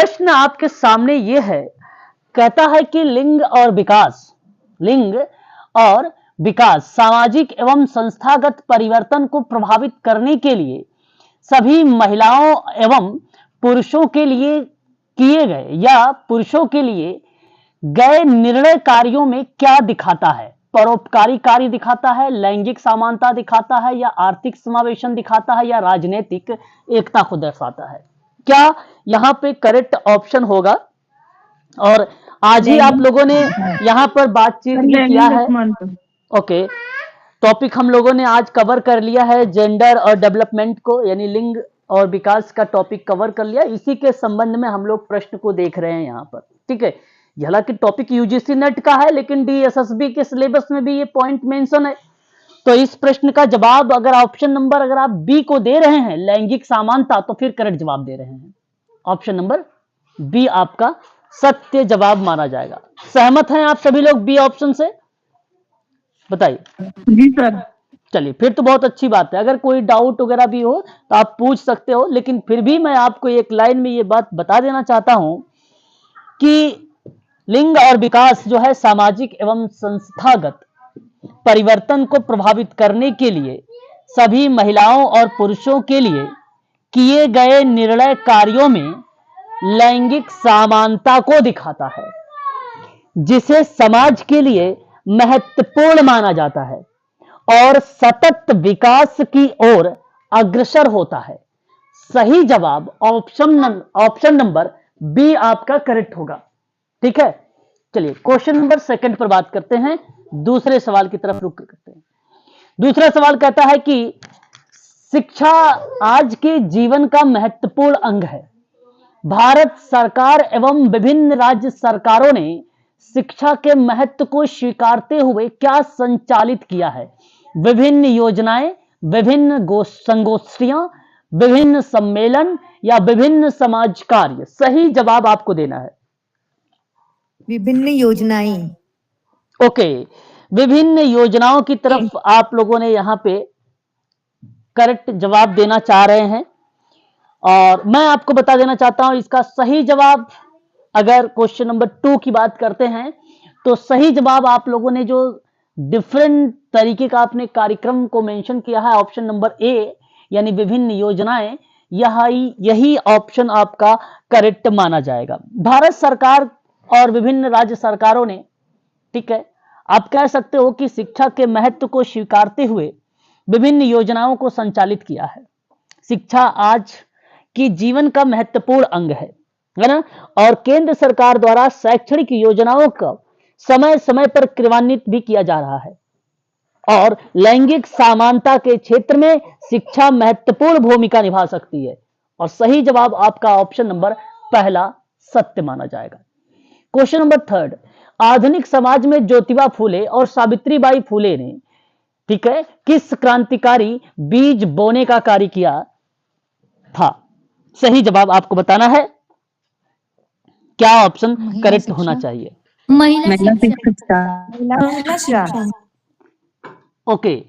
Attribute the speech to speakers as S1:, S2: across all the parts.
S1: प्रश्न आपके सामने ये है, कहता है कि लिंग और विकास सामाजिक एवं संस्थागत परिवर्तन को प्रभावित करने के लिए सभी महिलाओं एवं पुरुषों के लिए किए गए या पुरुषों के लिए गए निर्णय कार्यों में क्या दिखाता है? परोपकारी कार्य दिखाता है, लैंगिक समानता दिखाता है, या आर्थिक समावेशन दिखाता है, या राजनीतिक एकता को दर्शाता है? क्या यहाँ पे करेक्ट ऑप्शन होगा? और आज ही आप लोगों ने यहाँ पर बातचीत भी किया है। ओके, टॉपिक हम लोगों ने आज कवर कर लिया है, जेंडर और डेवलपमेंट को, यानी लिंग और विकास का टॉपिक कवर कर लिया। इसी के संबंध में हम लोग प्रश्न को देख रहे हैं यहाँ पर, ठीक है। हालांकि टॉपिक यूजीसी नेट का है, लेकिन डीएसएसबी के सिलेबस में भी ये पॉइंट मेंशन है। तो इस प्रश्न का जवाब अगर ऑप्शन नंबर अगर आप बी को दे रहे हैं, लैंगिक समानता, तो फिर करेक्ट जवाब दे रहे हैं। ऑप्शन नंबर बी आपका सत्य जवाब माना जाएगा। सहमत हैं आप सभी लोग बी ऑप्शन से? बताइए।
S2: जी सर।
S1: चलिए, फिर तो बहुत अच्छी बात है। अगर कोई डाउट वगैरह भी हो तो आप पूछ सकते हो, लेकिन फिर भी मैं आपको एक लाइन में ये बात बता देना चाहता हूं कि लिंग और विकास जो है सामाजिक एवं संस्थागत परिवर्तन को प्रभावित करने के लिए सभी महिलाओं और पुरुषों के लिए किए गए निर्णय कार्यों में लैंगिक समानता को दिखाता है, जिसे समाज के लिए महत्वपूर्ण माना जाता है और सतत विकास की ओर अग्रसर होता है। सही जवाब ऑप्शन नंबर बी आपका करेक्ट होगा, ठीक है। चलिए क्वेश्चन नंबर सेकंड पर बात करते हैं, दूसरे सवाल की तरफ रुख करते हैं। दूसरा सवाल कहता है कि शिक्षा आज के जीवन का महत्वपूर्ण अंग है। भारत सरकार एवं विभिन्न राज्य सरकारों ने शिक्षा के महत्व को स्वीकारते हुए क्या संचालित किया है? विभिन्न योजनाएं, विभिन्न संगोष्ठियां, विभिन्न सम्मेलन, या विभिन्न समाज कार्य? सही जवाब आपको देना है।
S3: विभिन्न योजनाएं।
S1: ओके, विभिन्न योजनाओं की तरफ आप लोगों ने यहाँ पे करेक्ट जवाब देना चाह रहे हैं, और मैं आपको बता देना चाहता हूं इसका सही जवाब। अगर क्वेश्चन नंबर 2 की बात करते हैं तो सही जवाब आप लोगों ने जो डिफरेंट तरीके का अपने कार्यक्रम को मेंशन किया है, ऑप्शन नंबर ए यानी विभिन्न योजनाएं, यही ऑप्शन आपका करेक्ट माना जाएगा। भारत सरकार और विभिन्न राज्य सरकारों ने, ठीक है, आप कह सकते हो कि शिक्षा के महत्व को स्वीकारते हुए विभिन्न योजनाओं को संचालित किया है। शिक्षा आज की जीवन का महत्वपूर्ण अंग है ना, और केंद्र सरकार द्वारा शैक्षणिक योजनाओं का समय समय पर क्रियान्वित भी किया जा रहा है, और लैंगिक समानता के क्षेत्र में शिक्षा महत्वपूर्ण भूमिका निभा सकती है। और सही जवाब आपका ऑप्शन नंबर पहला सत्य माना जाएगा। क्वेश्चन नंबर 3, आधुनिक समाज में ज्योतिबा फूले और सावित्रीबाई फूले ने, ठीक है, किस क्रांतिकारी बीज बोने का कार्य किया था? सही जवाब आपको बताना है। क्या ऑप्शन करेक्ट होना चाहिए?
S2: महिला शिक्षा।
S1: ओके,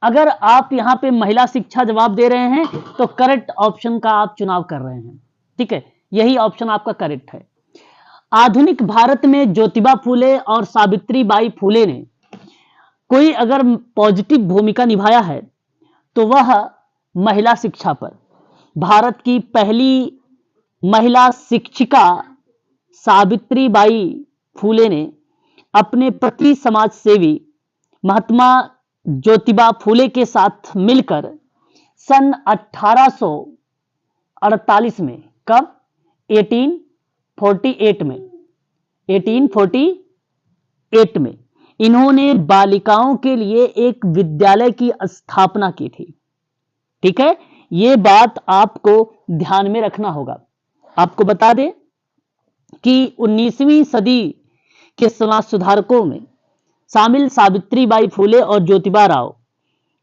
S1: अगर आप यहां पे महिला शिक्षा जवाब दे रहे हैं तो करेक्ट ऑप्शन का आप चुनाव कर रहे हैं, ठीक है, यही ऑप्शन आपका करेक्ट है। आधुनिक भारत में ज्योतिबा फूले और सावित्रीबाई फूले ने कोई अगर पॉजिटिव भूमिका निभाया है तो वह महिला शिक्षा पर। भारत की पहली महिला शिक्षिका सावित्रीबाई फूले ने अपने पति समाज सेवी महात्मा ज्योतिबा फूले के साथ मिलकर सन 1848 में, कब? 1848 में इन्होंने बालिकाओं के लिए एक विद्यालय की स्थापना की थी, ठीक है। ये बात आपको ध्यान में रखना होगा। आपको बता दें कि 19वीं सदी के समाज सुधारकों में शामिल सावित्रीबाई फूले और ज्योतिबा राव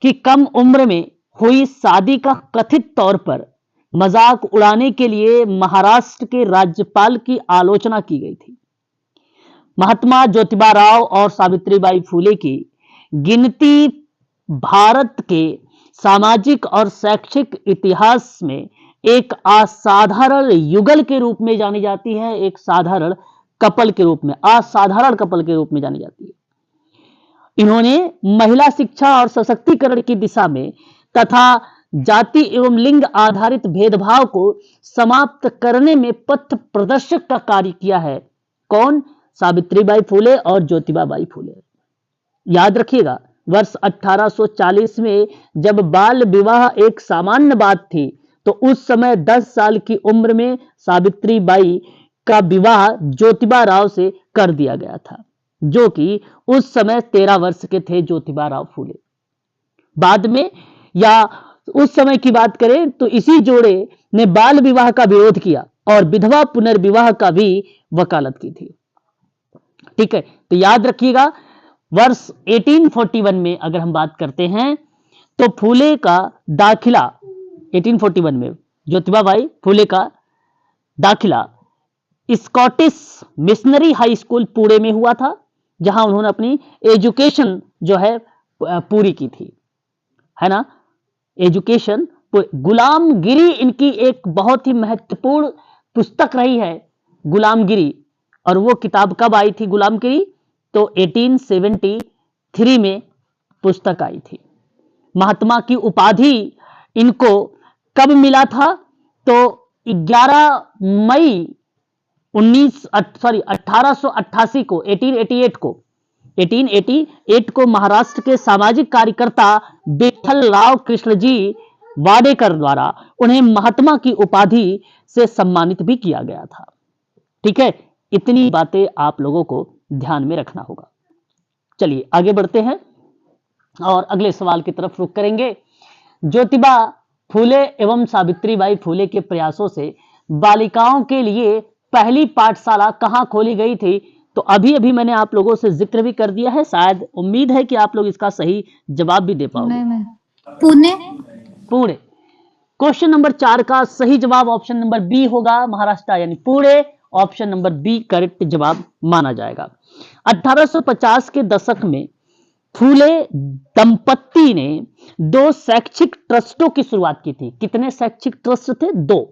S1: की कम उम्र में हुई शादी का कथित तौर पर मजाक उड़ाने के लिए महाराष्ट्र के राज्यपाल की आलोचना की गई थी। महात्मा ज्योतिबा राव और सावित्रीबाई फूले की गिनती भारत के सामाजिक और शैक्षिक इतिहास में एक असाधारण युगल के रूप में जानी जाती है, एक साधारण कपल के रूप में, असाधारण कपल के रूप में जानी जाती है। इन्होंने महिला शिक्षा और सशक्तिकरण की दिशा में तथा जाति एवं लिंग आधारित भेदभाव को समाप्त करने में पथ प्रदर्शक का कार्य किया है। कौन? सावित्रीबाई फुले और ज्योतिबाबाई फुले। याद रखिएगा, वर्ष 1840 में जब बाल विवाह एक सामान्य बात थी, तो उस समय 10 साल की उम्र में सावित्रीबाई का विवाह ज्योतिबा राव से कर दिया गया था, जो कि उस समय 13 वर्ष के थे ज्योतिबा राव फूले। बाद में या उस समय की बात करें तो इसी जोड़े ने बाल विवाह का विरोध किया और विधवा पुनर्विवाह का भी वकालत की थी। ठीक है, तो याद रखिएगा, वर्ष 1841 में अगर हम बात करते हैं तो फूले का दाखिला 1841 में ज्योतिबाबाई फूले का दाखिला Scottish missionary high school Pune में हुआ था, जहां उन्होंने अपनी एजुकेशन जो है पूरी की थी, है ना। एजुकेशन, गुलामगिरी इनकी एक बहुत ही महत्वपूर्ण पुस्तक रही है, गुलामगिरी। और वो किताब कब आई थी गुलामगिरी? तो 1873 में पुस्तक आई थी। महात्मा की उपाधि इनको कब मिला था? तो 11 मई 1888 को 1888 को महाराष्ट्र के सामाजिक कार्यकर्ता विठल राव कृष्ण जी वाडेकर द्वारा उन्हें महात्मा की उपाधि से सम्मानित भी किया गया था। ठीक है, इतनी बातें आप लोगों को ध्यान में रखना होगा। चलिए आगे बढ़ते हैं और अगले सवाल की तरफ रुख करेंगे। ज्योतिबा फूले एवं सावित्रीबाई फूले के प्रयासों से बालिकाओं के लिए पहली पाठशाला कहां खोली गई थी? तो अभी अभी मैंने आप लोगों से जिक्र भी कर दिया है, शायद उम्मीद है कि आप लोग इसका सही जवाब भी दे पाओगे।
S2: पुणे।
S1: पुणे। क्वेश्चन नंबर 4 का सही जवाब ऑप्शन नंबर बी होगा, महाराष्ट्र यानी Pune. Option number B correct जवाब माना जाएगा। 1850 के दशक में फूले दंपत्ति ने 2 शैक्षिक ट्रस्टों की शुरुआत की थी। कितने शैक्षिक ट्रस्ट थे? 2।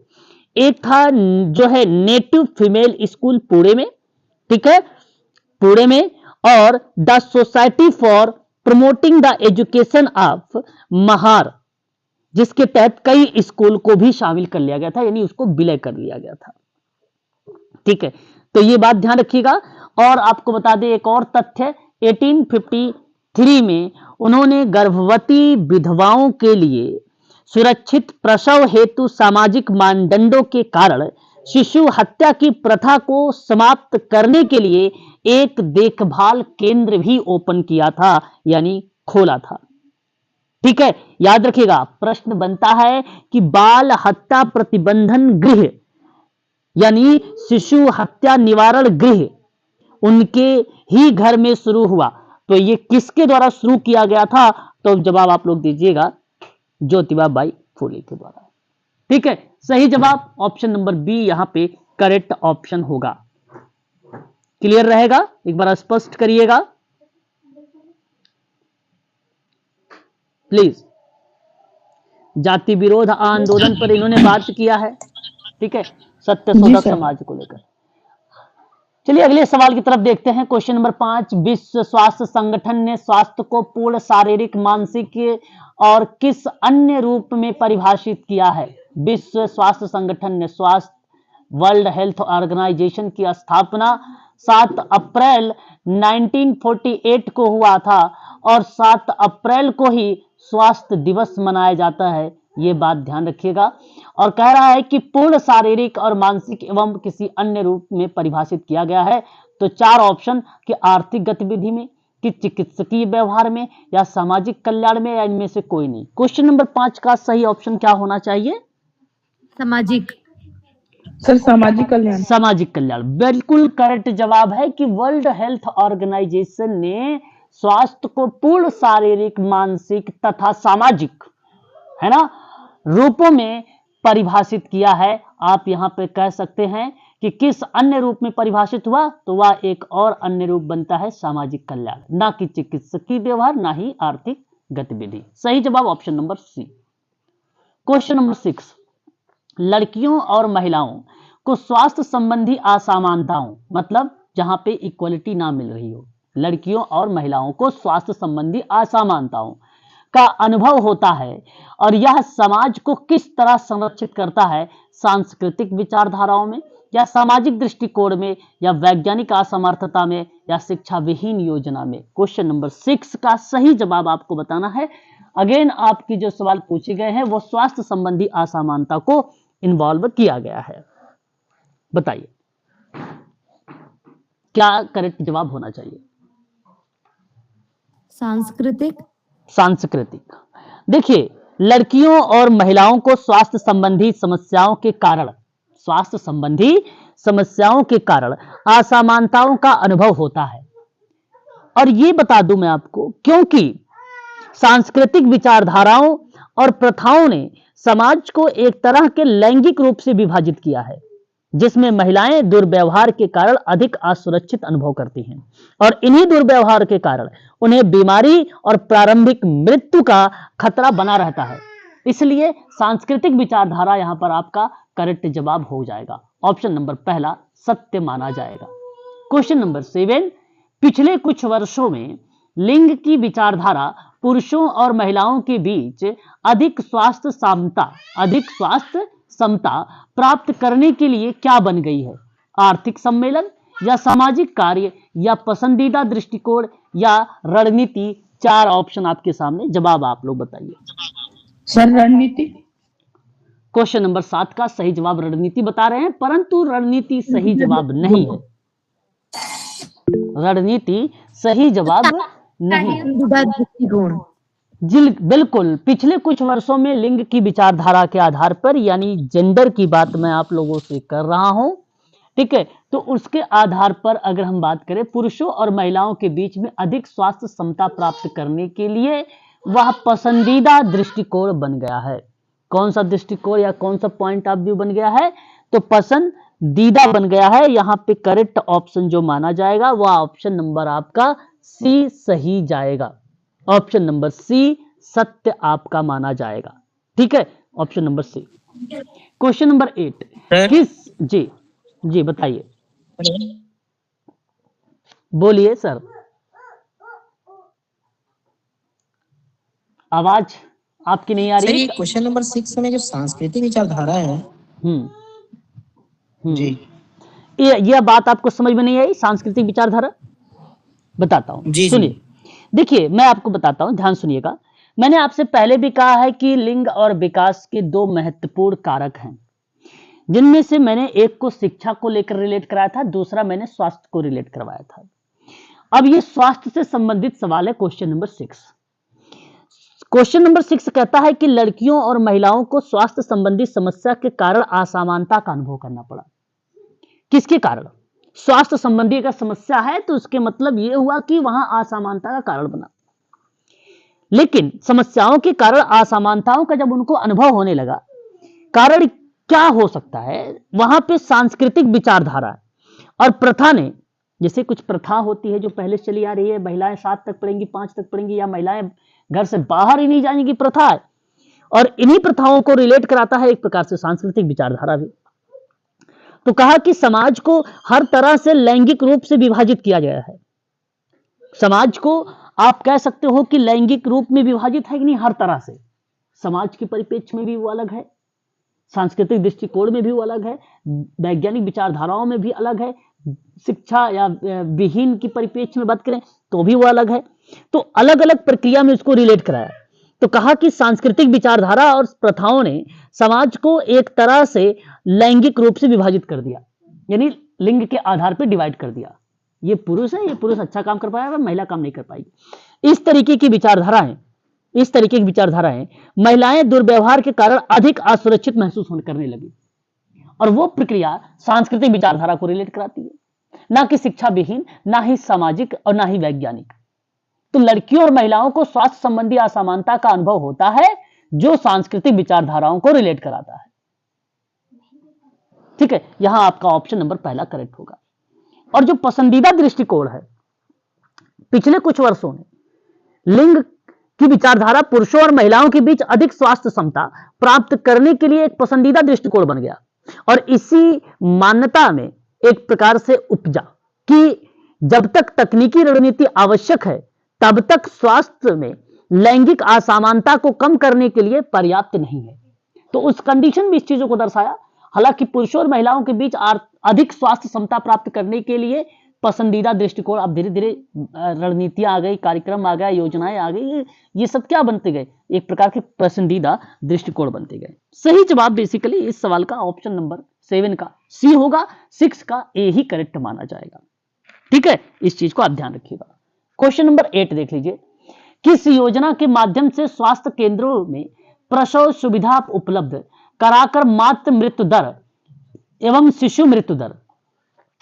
S1: एक था जो है नेटिव फीमेल स्कूल पुणे में, ठीक है, पुणे में, और the society for promoting the education of Mahar, जिसके तहत कई स्कूल को भी शामिल कर लिया गया था, यानी उसको विलय कर लिया गया था। ठीक है, तो ये बात ध्यान रखिएगा। और आपको बता दें एक और तथ्य, 1853 में उन्होंने गर्भवती विधवाओं के लिए सुरक्षित प्रसव हेतु सामाजिक मानदंडों के कारण शिशु हत्या की प्रथा को समाप्त करने के लिए एक देखभाल केंद्र भी ओपन किया था, यानी खोला था। ठीक है, याद रखिएगा, प्रश्न बनता है कि बाल हत्या प्रतिबंधन गृह यानी शिशु हत्या निवारण गृह उनके ही घर में शुरू हुआ, तो ये किसके द्वारा शुरू किया गया था? तो जवाब आप लोग दीजिएगा, ज्योतिबाबाई फूले के द्वारा। ठीक है, सही जवाब ऑप्शन नंबर बी यहां पे करेक्ट ऑप्शन होगा। क्लियर रहेगा? एक बार स्पष्ट करिएगा प्लीज। जाति विरोध आंदोलन पर इन्होंने बात किया है, ठीक है, सत्यशोधक समाज को लेकर। चलिए अगले सवाल की तरफ देखते हैं। क्वेश्चन नंबर 5, विश्व स्वास्थ्य संगठन ने स्वास्थ्य को पूर्ण शारीरिक, मानसिक और किस अन्य रूप में परिभाषित किया है? विश्व स्वास्थ्य संगठन ने स्वास्थ्य वर्ल्ड हेल्थ ऑर्गेनाइजेशन की स्थापना 7 अप्रैल 1948 को हुआ था और 7 अप्रैल को ही स्वास्थ्य दिवस मनाया जाता है, ये बात ध्यान रखिएगा। और कह रहा है कि पूर्ण शारीरिक और मानसिक एवं किसी अन्य रूप में परिभाषित किया गया है। तो 4 ऑप्शन कि आर्थिक गतिविधि में, कि चिकित्सकीय व्यवहार में, या सामाजिक कल्याण में, या इनमें से कोई नहीं। क्वेश्चन नंबर 5 का सही ऑप्शन क्या होना चाहिए?
S2: सामाजिक।
S4: सर सामाजिक कल्याण।
S1: सामाजिक कल्याण बिल्कुल करेक्ट जवाब है कि वर्ल्ड हेल्थ ऑर्गेनाइजेशन ने स्वास्थ्य को पूर्ण शारीरिक, मानसिक तथा सामाजिक, है ना, रूपों में परिभाषित किया है। आप यहां पे कह सकते हैं कि किस अन्य रूप में परिभाषित हुआ, तो वह एक और अन्य रूप बनता है सामाजिक कल्याण, ना कि चिकित्सकीय व्यवहार, ना ही आर्थिक गतिविधि। सही जवाब option number C. Question number 6, लड़कियों और महिलाओं को स्वास्थ्य संबंधी असमानताओं, मतलब जहां पे इक्वलिटी ना मिल रही हो, लड़कियों और महिलाओं को स्वास्थ्य संबंधी असमानताओं का अनुभव होता है और यह समाज को किस तरह संरक्षित करता है, सांस्कृतिक विचारधाराओं में या सामाजिक दृष्टिकोण में या वैज्ञानिक असमर्थता में या शिक्षा विहीन योजना में। क्वेश्चन नंबर 6 का सही जवाब आपको बताना है। अगेन आपकी जो सवाल पूछे गए हैं वो स्वास्थ्य संबंधी असमानता को इन्वॉल्व किया गया है। बताइए क्या करेक्ट जवाब होना चाहिए?
S2: सांस्कृतिक।
S1: सांस्कृतिक। देखिए, लड़कियों और महिलाओं को स्वास्थ्य संबंधी समस्याओं के कारण, स्वास्थ्य संबंधी समस्याओं के कारण असमानताओं का अनुभव होता है। और ये बता दूं मैं आपको, क्योंकि सांस्कृतिक विचारधाराओं और प्रथाओं ने समाज को एक तरह के लैंगिक रूप से विभाजित किया है, जिसमें महिलाएं दुर्व्यवहार के कारण अधिक असुरक्षित अनुभव करती हैं और इन्हीं दुर्व्यवहार के कारण उन्हें बीमारी और प्रारंभिक मृत्यु का खतरा बना रहता है। इसलिए सांस्कृतिक विचारधारा यहां पर आपका करेक्ट जवाब हो जाएगा। ऑप्शन नंबर पहला सत्य माना जाएगा। क्वेश्चन नंबर 7, पिछले कुछ वर्षों में लिंग की विचारधारा पुरुषों और महिलाओं के बीच अधिक स्वास्थ्य समता प्राप्त करने के लिए क्या बन गई है? आर्थिक सम्मेलन या सामाजिक कार्य या पसंदीदा दृष्टिकोण या रणनीति? 4 ऑप्शन आपके सामने, जवाब आप लोग बताइए।
S4: सर रणनीति।
S1: क्वेश्चन नंबर 7 का सही जवाब रणनीति बता रहे हैं, परंतु रणनीति सही जवाब नहीं है। रणनीति सही जवाब नहीं है।
S3: दृष्टिकोण।
S1: बिल्कुल, पिछले कुछ वर्षों में लिंग की विचारधारा के आधार पर, यानी जेंडर की बात मैं आप लोगों से कर रहा हूं, ठीक है, तो उसके आधार पर अगर हम बात करें, पुरुषों और महिलाओं के बीच में अधिक स्वास्थ्य समता प्राप्त करने के लिए वह पसंदीदा दृष्टिकोण बन गया है। कौन सा दृष्टिकोण या कौन सा पॉइंट ऑफ व्यू बन गया है? तो पसंदीदा बन गया है। यहां पे करेक्ट ऑप्शन जो माना जाएगा वह ऑप्शन नंबर आपका सी सही जाएगा। ऑप्शन नंबर सी सत्य आपका माना जाएगा। ठीक है, option number C. Question number 8, किस जी बताइए, बोलिए सर, आवाज आपकी नहीं आ
S5: सर
S1: रही।
S5: ये क्वेश्चन नंबर 6 में जो सांस्कृतिक विचारधारा है जी,
S1: यह बात आपको समझ में नहीं आई? सांस्कृतिक विचारधारा बताता हूं, सुनिए। देखिए, मैं आपको बताता हूं, ध्यान सुनिएगा। मैंने आपसे पहले भी कहा है कि लिंग और विकास के 2 महत्वपूर्ण कारक हैं, जिनमें से मैंने एक को शिक्षा को लेकर रिलेट कराया था, दूसरा मैंने स्वास्थ्य को रिलेट करवाया था। अब ये स्वास्थ्य से संबंधित सवाल है। क्वेश्चन नंबर 6, क्वेश्चन नंबर 6 कहता है कि लड़कियों और महिलाओं को स्वास्थ्य संबंधी समस्या के कारण असमानता का अनुभव करना पड़ा। किसके कारण? स्वास्थ्य संबंधी अगर समस्या है तो उसके मतलब यह हुआ कि वहां असमानता का कारण बना। लेकिन समस्याओं के कारण असमानताओं का जब उनको अनुभव होने लगा, कारण क्या हो सकता है? वहां पे सांस्कृतिक विचारधारा और प्रथा ने, जैसे कुछ प्रथा होती है जो पहले चली आ रही है, महिलाएं 7 तक पढ़ेंगी, 5 तक पढ़ेंगी, या महिलाएं घर से बाहर ही नहीं जाने की प्रथा है, और इन्हीं प्रथाओं को रिलेट कराता है एक प्रकार से सांस्कृतिक विचारधारा भी। तो कहा कि समाज को हर तरह से लैंगिक रूप से विभाजित किया गया है। समाज को आप कह सकते हो कि लैंगिक रूप में विभाजित है कि नहीं? हर तरह से। समाज के परिप्रेक्ष्य में भी वो अलग है, सांस्कृतिक दृष्टिकोण में भी वो अलग है, वैज्ञानिक विचारधाराओं में भी अलग है, शिक्षा या विहीन की परिप्रेक्ष्य में बात करें तो भी वो अलग है। तो अलग अलग प्रक्रिया में उसको रिलेट कराया। तो कहा कि सांस्कृतिक विचारधारा और प्रथाओं ने समाज को एक तरह से लैंगिक रूप से विभाजित कर दिया, यानी लिंग के आधार पर डिवाइड कर दिया। ये पुरुष है, ये पुरुष अच्छा काम कर पाएगा, महिला काम नहीं कर पाएगी। इस तरीके की विचारधाराएं महिलाएं दुर्व्यवहार के कारण अधिक असुरक्षित महसूस करने लगी, और वो प्रक्रिया सांस्कृतिक विचारधारा को रिलेट कराती है, ना कि शिक्षा विहीन, ना ही सामाजिक और ना ही वैज्ञानिक। तो लड़कियों और महिलाओं को स्वास्थ्य संबंधी असमानता का अनुभव होता है जो सांस्कृतिक विचारधाराओं को रिलेट कराता है। ठीक है, यहां आपका ऑप्शन नंबर पहला करेक्ट होगा। और जो पसंदीदा दृष्टिकोण है, पिछले कुछ वर्षों में लिंग की विचारधारा पुरुषों और महिलाओं के बीच अधिक स्वास्थ्य क्षमता प्राप्त करने के लिए एक पसंदीदा दृष्टिकोण बन गया और इसी मान्यता में एक प्रकार से उपजा कि जब तक तकनीकी रणनीति आवश्यक है तब तक स्वास्थ्य में लैंगिक असमानता को कम करने के लिए पर्याप्त नहीं है। तो उस कंडीशन में इस चीजों को दर्शाया। हालांकि पुरुषों और महिलाओं के बीच अधिक स्वास्थ्य क्षमता प्राप्त करने के लिए पसंदीदा दृष्टिकोण, अब धीरे धीरे रणनीतियां आ गई, कार्यक्रम आ गया, योजनाएं आ गई, ये सब क्या बनते गए, एक प्रकार के पसंदीदा दृष्टिकोण बनते गए। सही जवाब बेसिकली इस सवाल का ऑप्शन नंबर 7 का सी होगा, 6 का ए ही करेक्ट माना जाएगा। ठीक है, इस चीज को आप ध्यान रखिएगा। क्वेश्चन नंबर 8 देख लीजिए। किस योजना के माध्यम से स्वास्थ्य केंद्रों में प्रसव सुविधा उपलब्ध कराकर मातृ मृत्यु दर एवं शिशु मृत्यु दर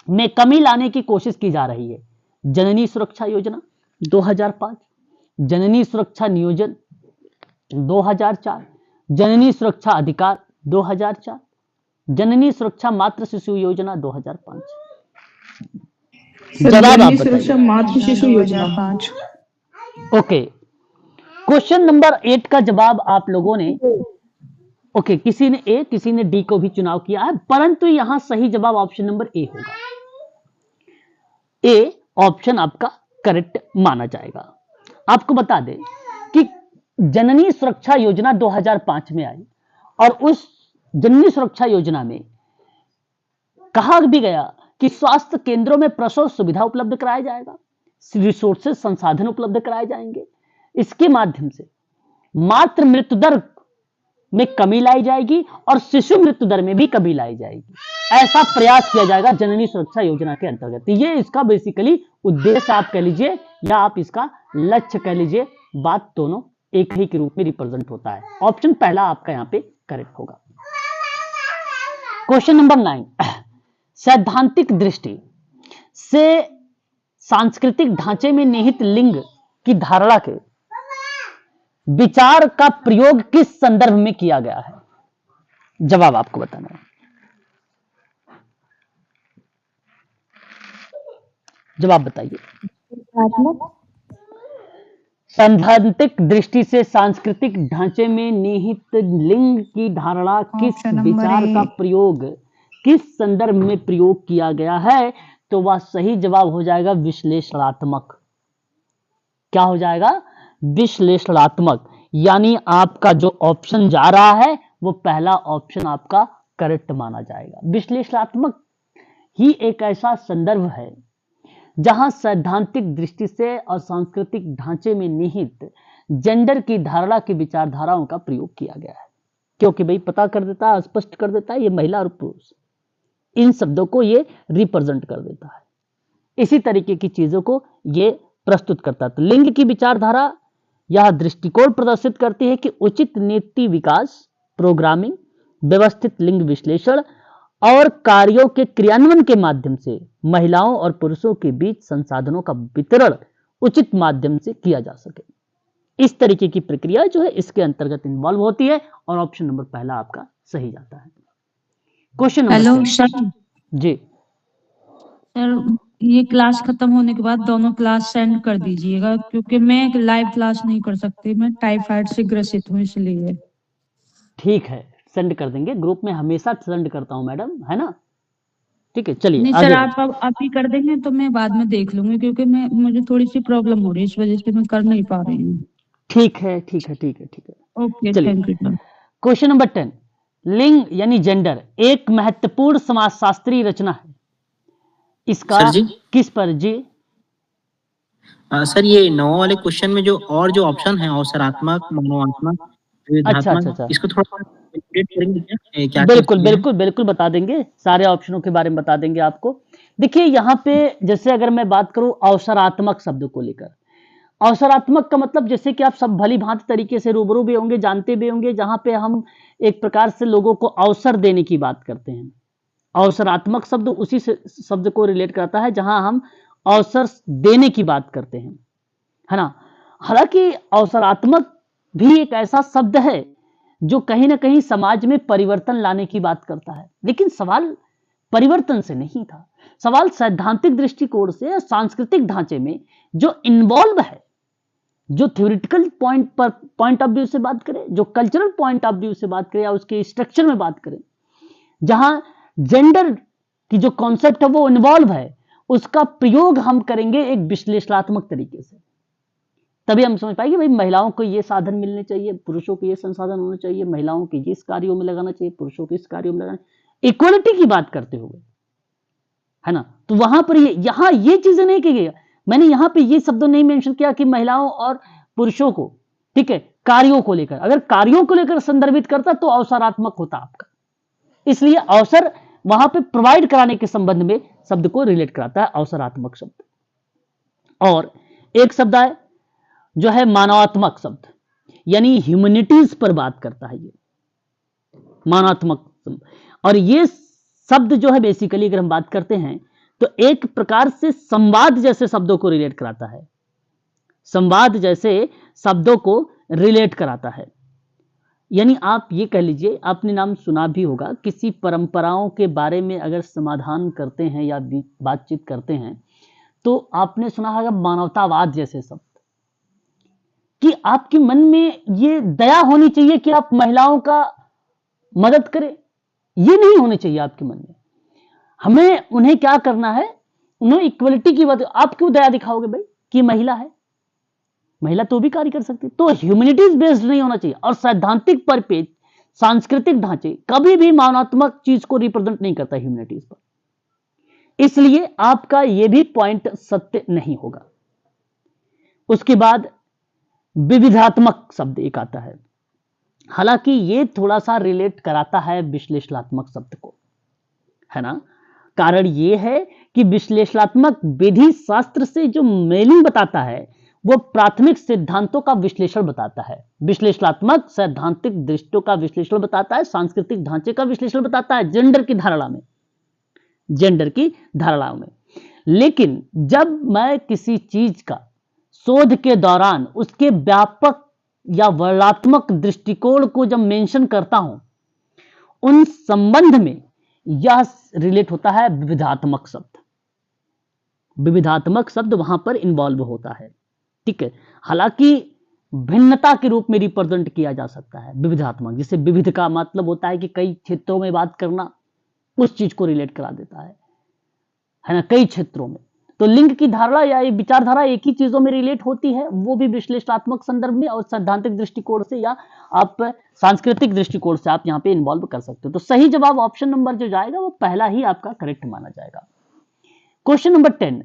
S1: में कमी लाने की कोशिश की जा रही है? जननी सुरक्षा योजना 2005, जननी सुरक्षा नियोजन 2004, जननी सुरक्षा अधिकार 2004, जननी सुरक्षा मातृ शिशु योजना 2005। जवाब आप
S4: जननी
S1: बताइए।
S4: सुरक्षा मातृ शिशु योजना 5।
S1: ओके, क्वेश्चन नंबर 8 का जवाब आप लोगों ने ओके, किसी ने ए, किसी ने डी को भी चुनाव किया है, परंतु यहां सही जवाब ऑप्शन नंबर ए होगा। ए ऑप्शन आपका करेक्ट माना जाएगा। आपको बता दें कि जननी सुरक्षा योजना 2005 में आई और उस जननी सुरक्षा योजना में कहा भी गया कि स्वास्थ्य केंद्रों में प्रसव सुविधा उपलब्ध कराया जाएगा, रिसोर्सेज संसाधन उपलब्ध कराए जाएंगे, इसके माध्यम से मातृ मृत्यु दर में कमी लाई जाएगी और शिशु मृत्यु दर में भी कमी लाई जाएगी। ऐसा प्रयास किया जाएगा जननी सुरक्षा योजना के अंतर्गत। ये इसका बेसिकली उद्देश्य आप कह लीजिए या आप इसका लक्ष्य कह लीजिए, बात दोनों एक ही के रूप में रिप्रेजेंट होता है। ऑप्शन पहला आपका यहां पे करेक्ट होगा। क्वेश्चन नंबर 9, सैद्धांतिक दृष्टि से सांस्कृतिक ढांचे में निहित लिंग की धारणा के विचार का प्रयोग किस संदर्भ में किया गया है? जवाब आपको बताना है। जवाब बताइए। सैद्धांतिक दृष्टि से सांस्कृतिक ढांचे में निहित लिंग की धारणा किस
S3: ऑप्शन नंबर
S1: विचार
S3: ए।
S1: का प्रयोग किस संदर्भ में प्रयोग किया गया है? तो वह सही जवाब हो जाएगा विश्लेषणात्मक। क्या हो जाएगा? विश्लेषणात्मक। यानी आपका जो ऑप्शन जा रहा है वो पहला ऑप्शन आपका करेक्ट माना जाएगा। विश्लेषणात्मक ही एक ऐसा संदर्भ है जहां सैद्धांतिक दृष्टि से और सांस्कृतिक ढांचे में निहित जेंडर की धारणा की विचारधाराओं का प्रयोग किया गया है, क्योंकि भाई पता कर देता है, स्पष्ट कर देता है ये महिला और पुरुष, इन शब्दों को ये रिप्रेजेंट कर देता है। इसी तरीके की चीजों को ये प्रस्तुत करता है। तो लिंग की विचारधारा यह दृष्टिकोण प्रदर्शित करती है कि उचित नीति विकास, प्रोग्रामिंग, व्यवस्थित लिंग विश्लेषण और कार्यों के क्रियान्वयन के माध्यम से महिलाओं और पुरुषों के बीच संसाधनों का वितरण उचित माध्यम से किया जा सके। इस तरीके की प्रक्रिया जो है इसके अंतर्गत इन्वॉल्व होती है और ऑप्शन नंबर पहला आपका सही जाता है। Question number
S4: hello
S1: 10।
S4: सर,
S1: जी
S4: सर ये क्लास खत्म होने के बाद दोनों क्लास सेंड कर दीजिएगा, क्योंकि मैं लाइव क्लास नहीं कर सकती, मैं टाइफाइड से ग्रसित हूँ इसलिए।
S1: ठीक है, सेंड कर देंगे, ग्रुप में हमेशा सेंड करता हूं मैडम, है ना? ठीक है, चलिए
S4: नहीं
S1: आगे
S4: सर,
S1: बढ़ते हैं।
S4: आप ही कर देंगे तो मैं बाद में देख लूंगी, क्योंकि मुझे थोड़ी सी प्रॉब्लम हो रही है, इस वजह से मैं कर नहीं पा रही हूँ।
S1: ठीक है ठीक है ठीक है ठीक है।
S4: ओके,
S1: चलिए।
S4: Thank you sir.
S1: Question number 10, लिंग यानी जेंडर एक महत्वपूर्ण समाजशास्त्रीय रचना है, इसका
S5: सर जी?
S1: किस पर जी?
S5: सर ये 9 वाले क्वेश्चन में जो जो ऑप्शन है अवसरात्मक, मनोवात्मक,
S1: अच्छा
S5: विविधात्मक,
S1: अच्छा,
S5: इसको थोड़ा elaborate करेंगे क्या? क्या
S1: बिल्कुल
S5: चीज़ है?
S1: बिल्कुल बिल्कुल बता देंगे, सारे ऑप्शनों के बारे में बता देंगे आपको। देखिए यहाँ पे जैसे अगर मैं बात करूं अवसरात्मक शब्द को लेकर, अवसरात्मक का मतलब जैसे कि आप सब भली भांति तरीके से रूबरू भी होंगे, जानते भी होंगे, जहां पे हम एक प्रकार से लोगों को अवसर देने की बात करते हैं। अवसरात्मक शब्द उसी शब्द को रिलेट करता है जहां हम अवसर देने की बात करते हैं, है ना? हालांकि अवसरात्मक भी एक ऐसा शब्द है जो कहीं ना कहीं समाज में परिवर्तन लाने की बात करता है, लेकिन सवाल परिवर्तन से नहीं था, सवाल सैद्धांतिक दृष्टिकोण से सांस्कृतिक ढांचे में जो इन्वॉल्व है जो थ्योरेटिकल पॉइंट ऑफ व्यू से बात करें, जो कल्चरल पॉइंट ऑफ व्यू से बात करें, या उसके स्ट्रक्चर में बात करें, जहां जेंडर की जो कॉन्सेप्ट है वो इन्वॉल्व है, उसका प्रयोग हम करेंगे एक विश्लेषणात्मक तरीके से। तभी हम समझ पाएंगे भाई महिलाओं को ये साधन मिलने चाहिए, पुरुषों को ये संसाधन होने चाहिए, महिलाओं को ये इस कार्यों में लगाना चाहिए, पुरुषों को इस कार्यों में लगाना, इक्वलिटी की बात करते हुए, है ना। तो वहां पर यहां ये चीजें नहीं की गई। मैंने यहां पे ये शब्द नहीं मेंशन किया कि महिलाओं और पुरुषों को, ठीक है, कार्यों को लेकर, अगर कार्यों को लेकर संदर्भित करता तो अवसरात्मक होता आपका, इसलिए अवसर वहां पे प्रोवाइड कराने के संबंध में शब्द को रिलेट कराता है अवसरात्मक शब्द। और एक शब्द है जो है मानवात्मक शब्द, यानी ह्यूमैनिटीज पर बात करता है ये मानवात्मक शब्द। और ये शब्द जो है बेसिकली अगर हम बात करते हैं तो एक प्रकार से संवाद जैसे शब्दों को रिलेट कराता है, संवाद जैसे शब्दों को रिलेट कराता है। यानी आप ये कह लीजिए, आपने नाम सुना भी होगा, किसी परंपराओं के बारे में अगर समाधान करते हैं या बातचीत करते हैं तो आपने सुना होगा मानवतावाद जैसे शब्द, कि आपके मन में ये दया होनी चाहिए कि आप महिलाओं का मदद करें, ये नहीं होनी चाहिए आपके मन में। हमें उन्हें क्या करना है, उन्हें इक्वलिटी की बात। आप क्यों दया दिखाओगे भाई कि महिला है, महिला तो भी कार्य कर सकती है। तो ह्यूमैनिटीज बेस्ड नहीं होना चाहिए। और सैद्धांतिक परिपेक्ष, सांस्कृतिक ढांचे कभी भी मानवात्मक चीज को रिप्रेजेंट नहीं करता ह्यूमैनिटीज पर, इसलिए आपका यह भी पॉइंट सत्य नहीं होगा। उसके बाद विविधात्मक शब्द एक आता है, हालांकि ये थोड़ा सा रिलेट कराता है विश्लेषणात्मक शब्द को, है ना। कारण ये है कि विश्लेषणात्मक विधि शास्त्र से जो मेलिंग बताता है वो प्राथमिक सिद्धांतों का विश्लेषण बताता है। विश्लेषणात्मक सैद्धांतिक दृष्टियों का विश्लेषण बताता है, सांस्कृतिक ढांचे का विश्लेषण बताता है जेंडर की धारणा में, जेंडर की धारणाओं में। लेकिन जब मैं किसी चीज का शोध के दौरान उसके व्यापक या वर्णात्मक दृष्टिकोण को जब मेंशन करता हूं, उन संबंध में यह रिलेट होता है विविधात्मक शब्द। विविधात्मक शब्द वहां पर इन्वॉल्व होता है, ठीक है। हालांकि भिन्नता के रूप में रिप्रेजेंट किया जा सकता है विविधात्मक, जिसे विविध का मतलब होता है कि कई क्षेत्रों में बात करना, उस चीज को रिलेट करा देता है ना, कई क्षेत्रों में। तो लिंग की धारणा या विचारधारा एक ही चीजों में रिलेट होती है, वो भी विश्लेषणात्मक संदर्भ में, और सैद्धांतिक दृष्टिकोण से या आप सांस्कृतिक दृष्टिकोण से आप यहां पे इन्वॉल्व कर सकते हो। तो सही जवाब ऑप्शन नंबर जो जाएगा वो पहला ही आपका करेक्ट माना जाएगा। क्वेश्चन नंबर 10,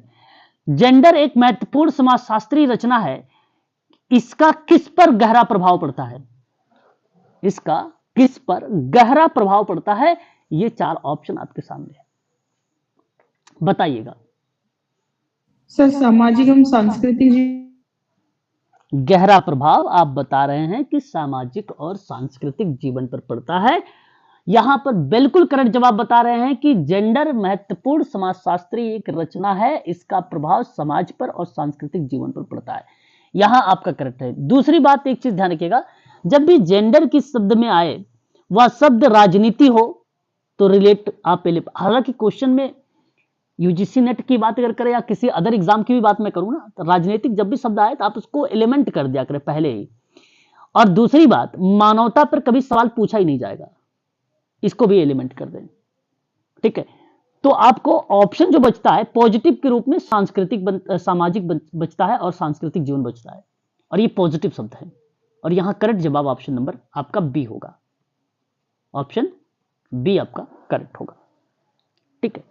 S1: जेंडर एक महत्वपूर्ण समाजशास्त्रीय रचना है, इसका किस पर गहरा प्रभाव पड़ता है, इसका किस पर गहरा प्रभाव पड़ता है? ये 4 ऑप्शन आपके सामने है, बताइएगा।
S6: सर सामाजिक एवं सांस्कृतिक
S1: गहरा प्रभाव आप बता रहे हैं कि सामाजिक और सांस्कृतिक जीवन पर पड़ता है। यहां पर बिल्कुल करेक्ट जवाब बता रहे हैं कि जेंडर महत्वपूर्ण समाजशास्त्री एक रचना है, इसका प्रभाव समाज पर और सांस्कृतिक जीवन पर पड़ता है। यहां आपका करेक्ट है। दूसरी बात, एक चीज ध्यान रखिएगा, जब भी जेंडर किस शब्द में आए वह शब्द राजनीति हो तो रिलेट आप पहले, हालांकि क्वेश्चन में यूजीसी नेट की बात अगर करें या किसी अदर एग्जाम की भी बात मैं करूं ना, तो राजनीतिक जब भी शब्द आए तो आप उसको एलिमेंट कर दिया करें पहले ही। और दूसरी बात, मानवता पर कभी सवाल पूछा ही नहीं जाएगा, इसको भी एलिमेंट कर दें, ठीक है। तो आपको ऑप्शन जो बचता है पॉजिटिव के रूप में सामाजिक बचता है और सांस्कृतिक जीवन बचता है, और ये पॉजिटिव शब्द है। और यहां करेक्ट जवाब ऑप्शन नंबर आपका बी होगा, ऑप्शन बी आपका करेक्ट होगा, ठीक है।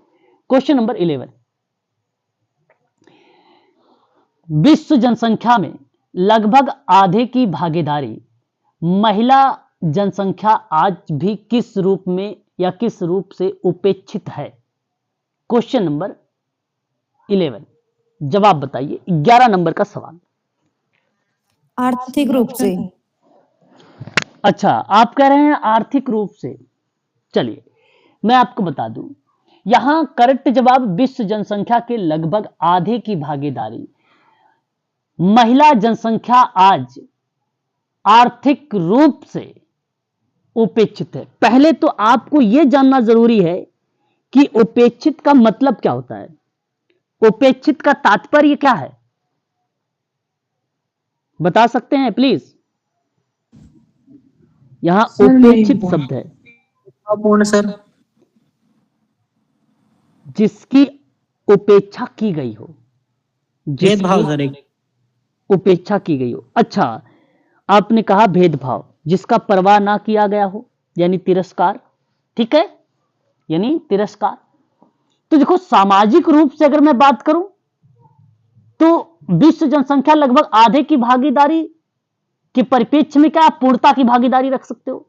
S1: क्वेश्चन नंबर 11, विश्व जनसंख्या में लगभग आधे की भागीदारी महिला जनसंख्या आज भी किस रूप में या किस रूप से उपेक्षित है? क्वेश्चन नंबर 11, जवाब बताइए। 11 नंबर का सवाल।
S3: आर्थिक रूप से।
S1: अच्छा, आप कह रहे हैं आर्थिक रूप से। चलिए मैं आपको बता दूं, यहां करेक्ट जवाब विश्व जनसंख्या के लगभग आधे की भागीदारी महिला जनसंख्या आज आर्थिक रूप से उपेक्षित है। पहले तो आपको यह जानना जरूरी है कि उपेक्षित का मतलब क्या होता है, उपेक्षित का तात्पर्य क्या है। बता सकते हैं प्लीज? यहाँ
S6: सर, नहीं
S1: उपेक्षित
S6: हुआ।
S1: शब्द है,
S5: पूर्ण सर।
S1: जिसकी उपेक्षा की गई हो,
S5: भेदभाव
S1: जिसकी
S5: सर एक।
S1: उपेक्षा की गई हो। अच्छा, आपने कहा भेदभाव, जिसका परवाह ना किया गया हो, यानी तिरस्कार। ठीक है, यानी तिरस्कार। तो देखो, सामाजिक रूप से अगर मैं बात करूं तो विश्व जनसंख्या लगभग आधे की भागीदारी के परिप्रेक्ष्य में क्या आप पूर्णता की भागीदारी रख सकते हो?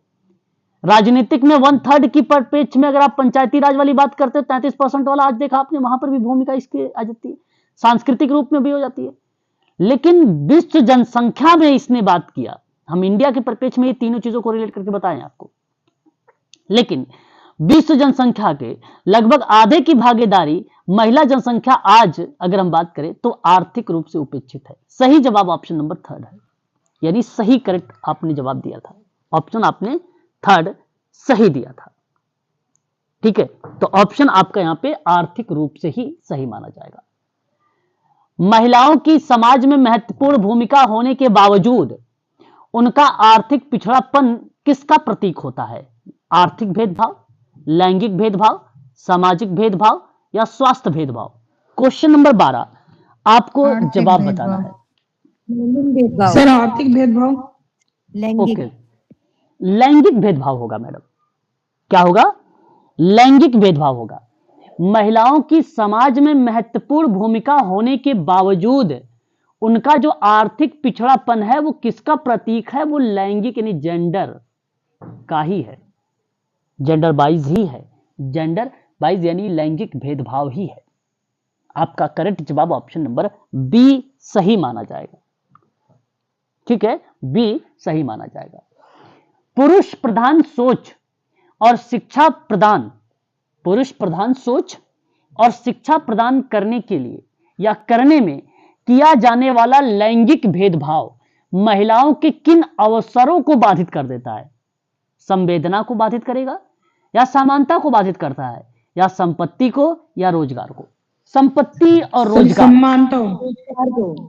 S1: राजनीतिक में 1/3 की परिप्रेक्ष्य में अगर आप पंचायती राज वाली बात करते हो, 33% वाला आज देखा आपने, वहां पर भी भूमिका इसकी आ जाती है, सांस्कृतिक रूप में भी हो जाती है। लेकिन विश्व जनसंख्या में इसने बात किया। हम इंडिया के परिप्रेक्ष्य में ये तीनों चीजों को रिलेट करके बताएं आपको, लेकिन विश्व जनसंख्या के लगभग आधे की भागीदारी महिला जनसंख्या आज अगर हम बात करें तो आर्थिक रूप से उपेक्षित है। सही जवाब ऑप्शन नंबर 3 है, यानी सही करेक्ट आपने जवाब दिया था, ऑप्शन आपने 3 सही दिया था। ठीक है, तो ऑप्शन आपका यहां पे आर्थिक रूप से ही सही माना जाएगा। महिलाओं की समाज में महत्वपूर्ण भूमिका होने के बावजूद उनका आर्थिक पिछड़ापन किसका प्रतीक होता है? आर्थिक भेदभाव, लैंगिक भेदभाव, सामाजिक भेदभाव या स्वास्थ्य भेदभाव? क्वेश्चन नंबर 12 आपको
S2: आर्थिक
S1: जवाब
S2: भेदभाव।
S1: बताना है।
S3: लैंगिक भेदभाव।
S6: सर, आर्थिक भेदभाव।
S3: लैंगिक।
S1: ओके, लैंगिक भेदभाव होगा मैडम। क्या होगा? लैंगिक भेदभाव होगा। महिलाओं की समाज में महत्वपूर्ण भूमिका होने के बावजूद उनका जो आर्थिक पिछड़ापन है वो किसका प्रतीक है? वो लैंगिक यानी जेंडर का ही है, जेंडर वाइज ही है, जेंडर वाइज यानी लैंगिक भेदभाव ही है। आपका करेक्ट जवाब ऑप्शन नंबर बी सही माना जाएगा। ठीक है, बी सही माना जाएगा। पुरुष प्रधान सोच और शिक्षा प्रदान, पुरुष प्रधान सोच और शिक्षा प्रदान करने के लिए या करने में किया जाने वाला लैंगिक भेदभाव महिलाओं के किन अवसरों को बाधित कर देता है? संवेदना को बाधित करेगा, या समानता को बाधित करता है, या संपत्ति को, या रोजगार को? संपत्ति और
S6: सर,
S1: रोजगार।
S6: समानता।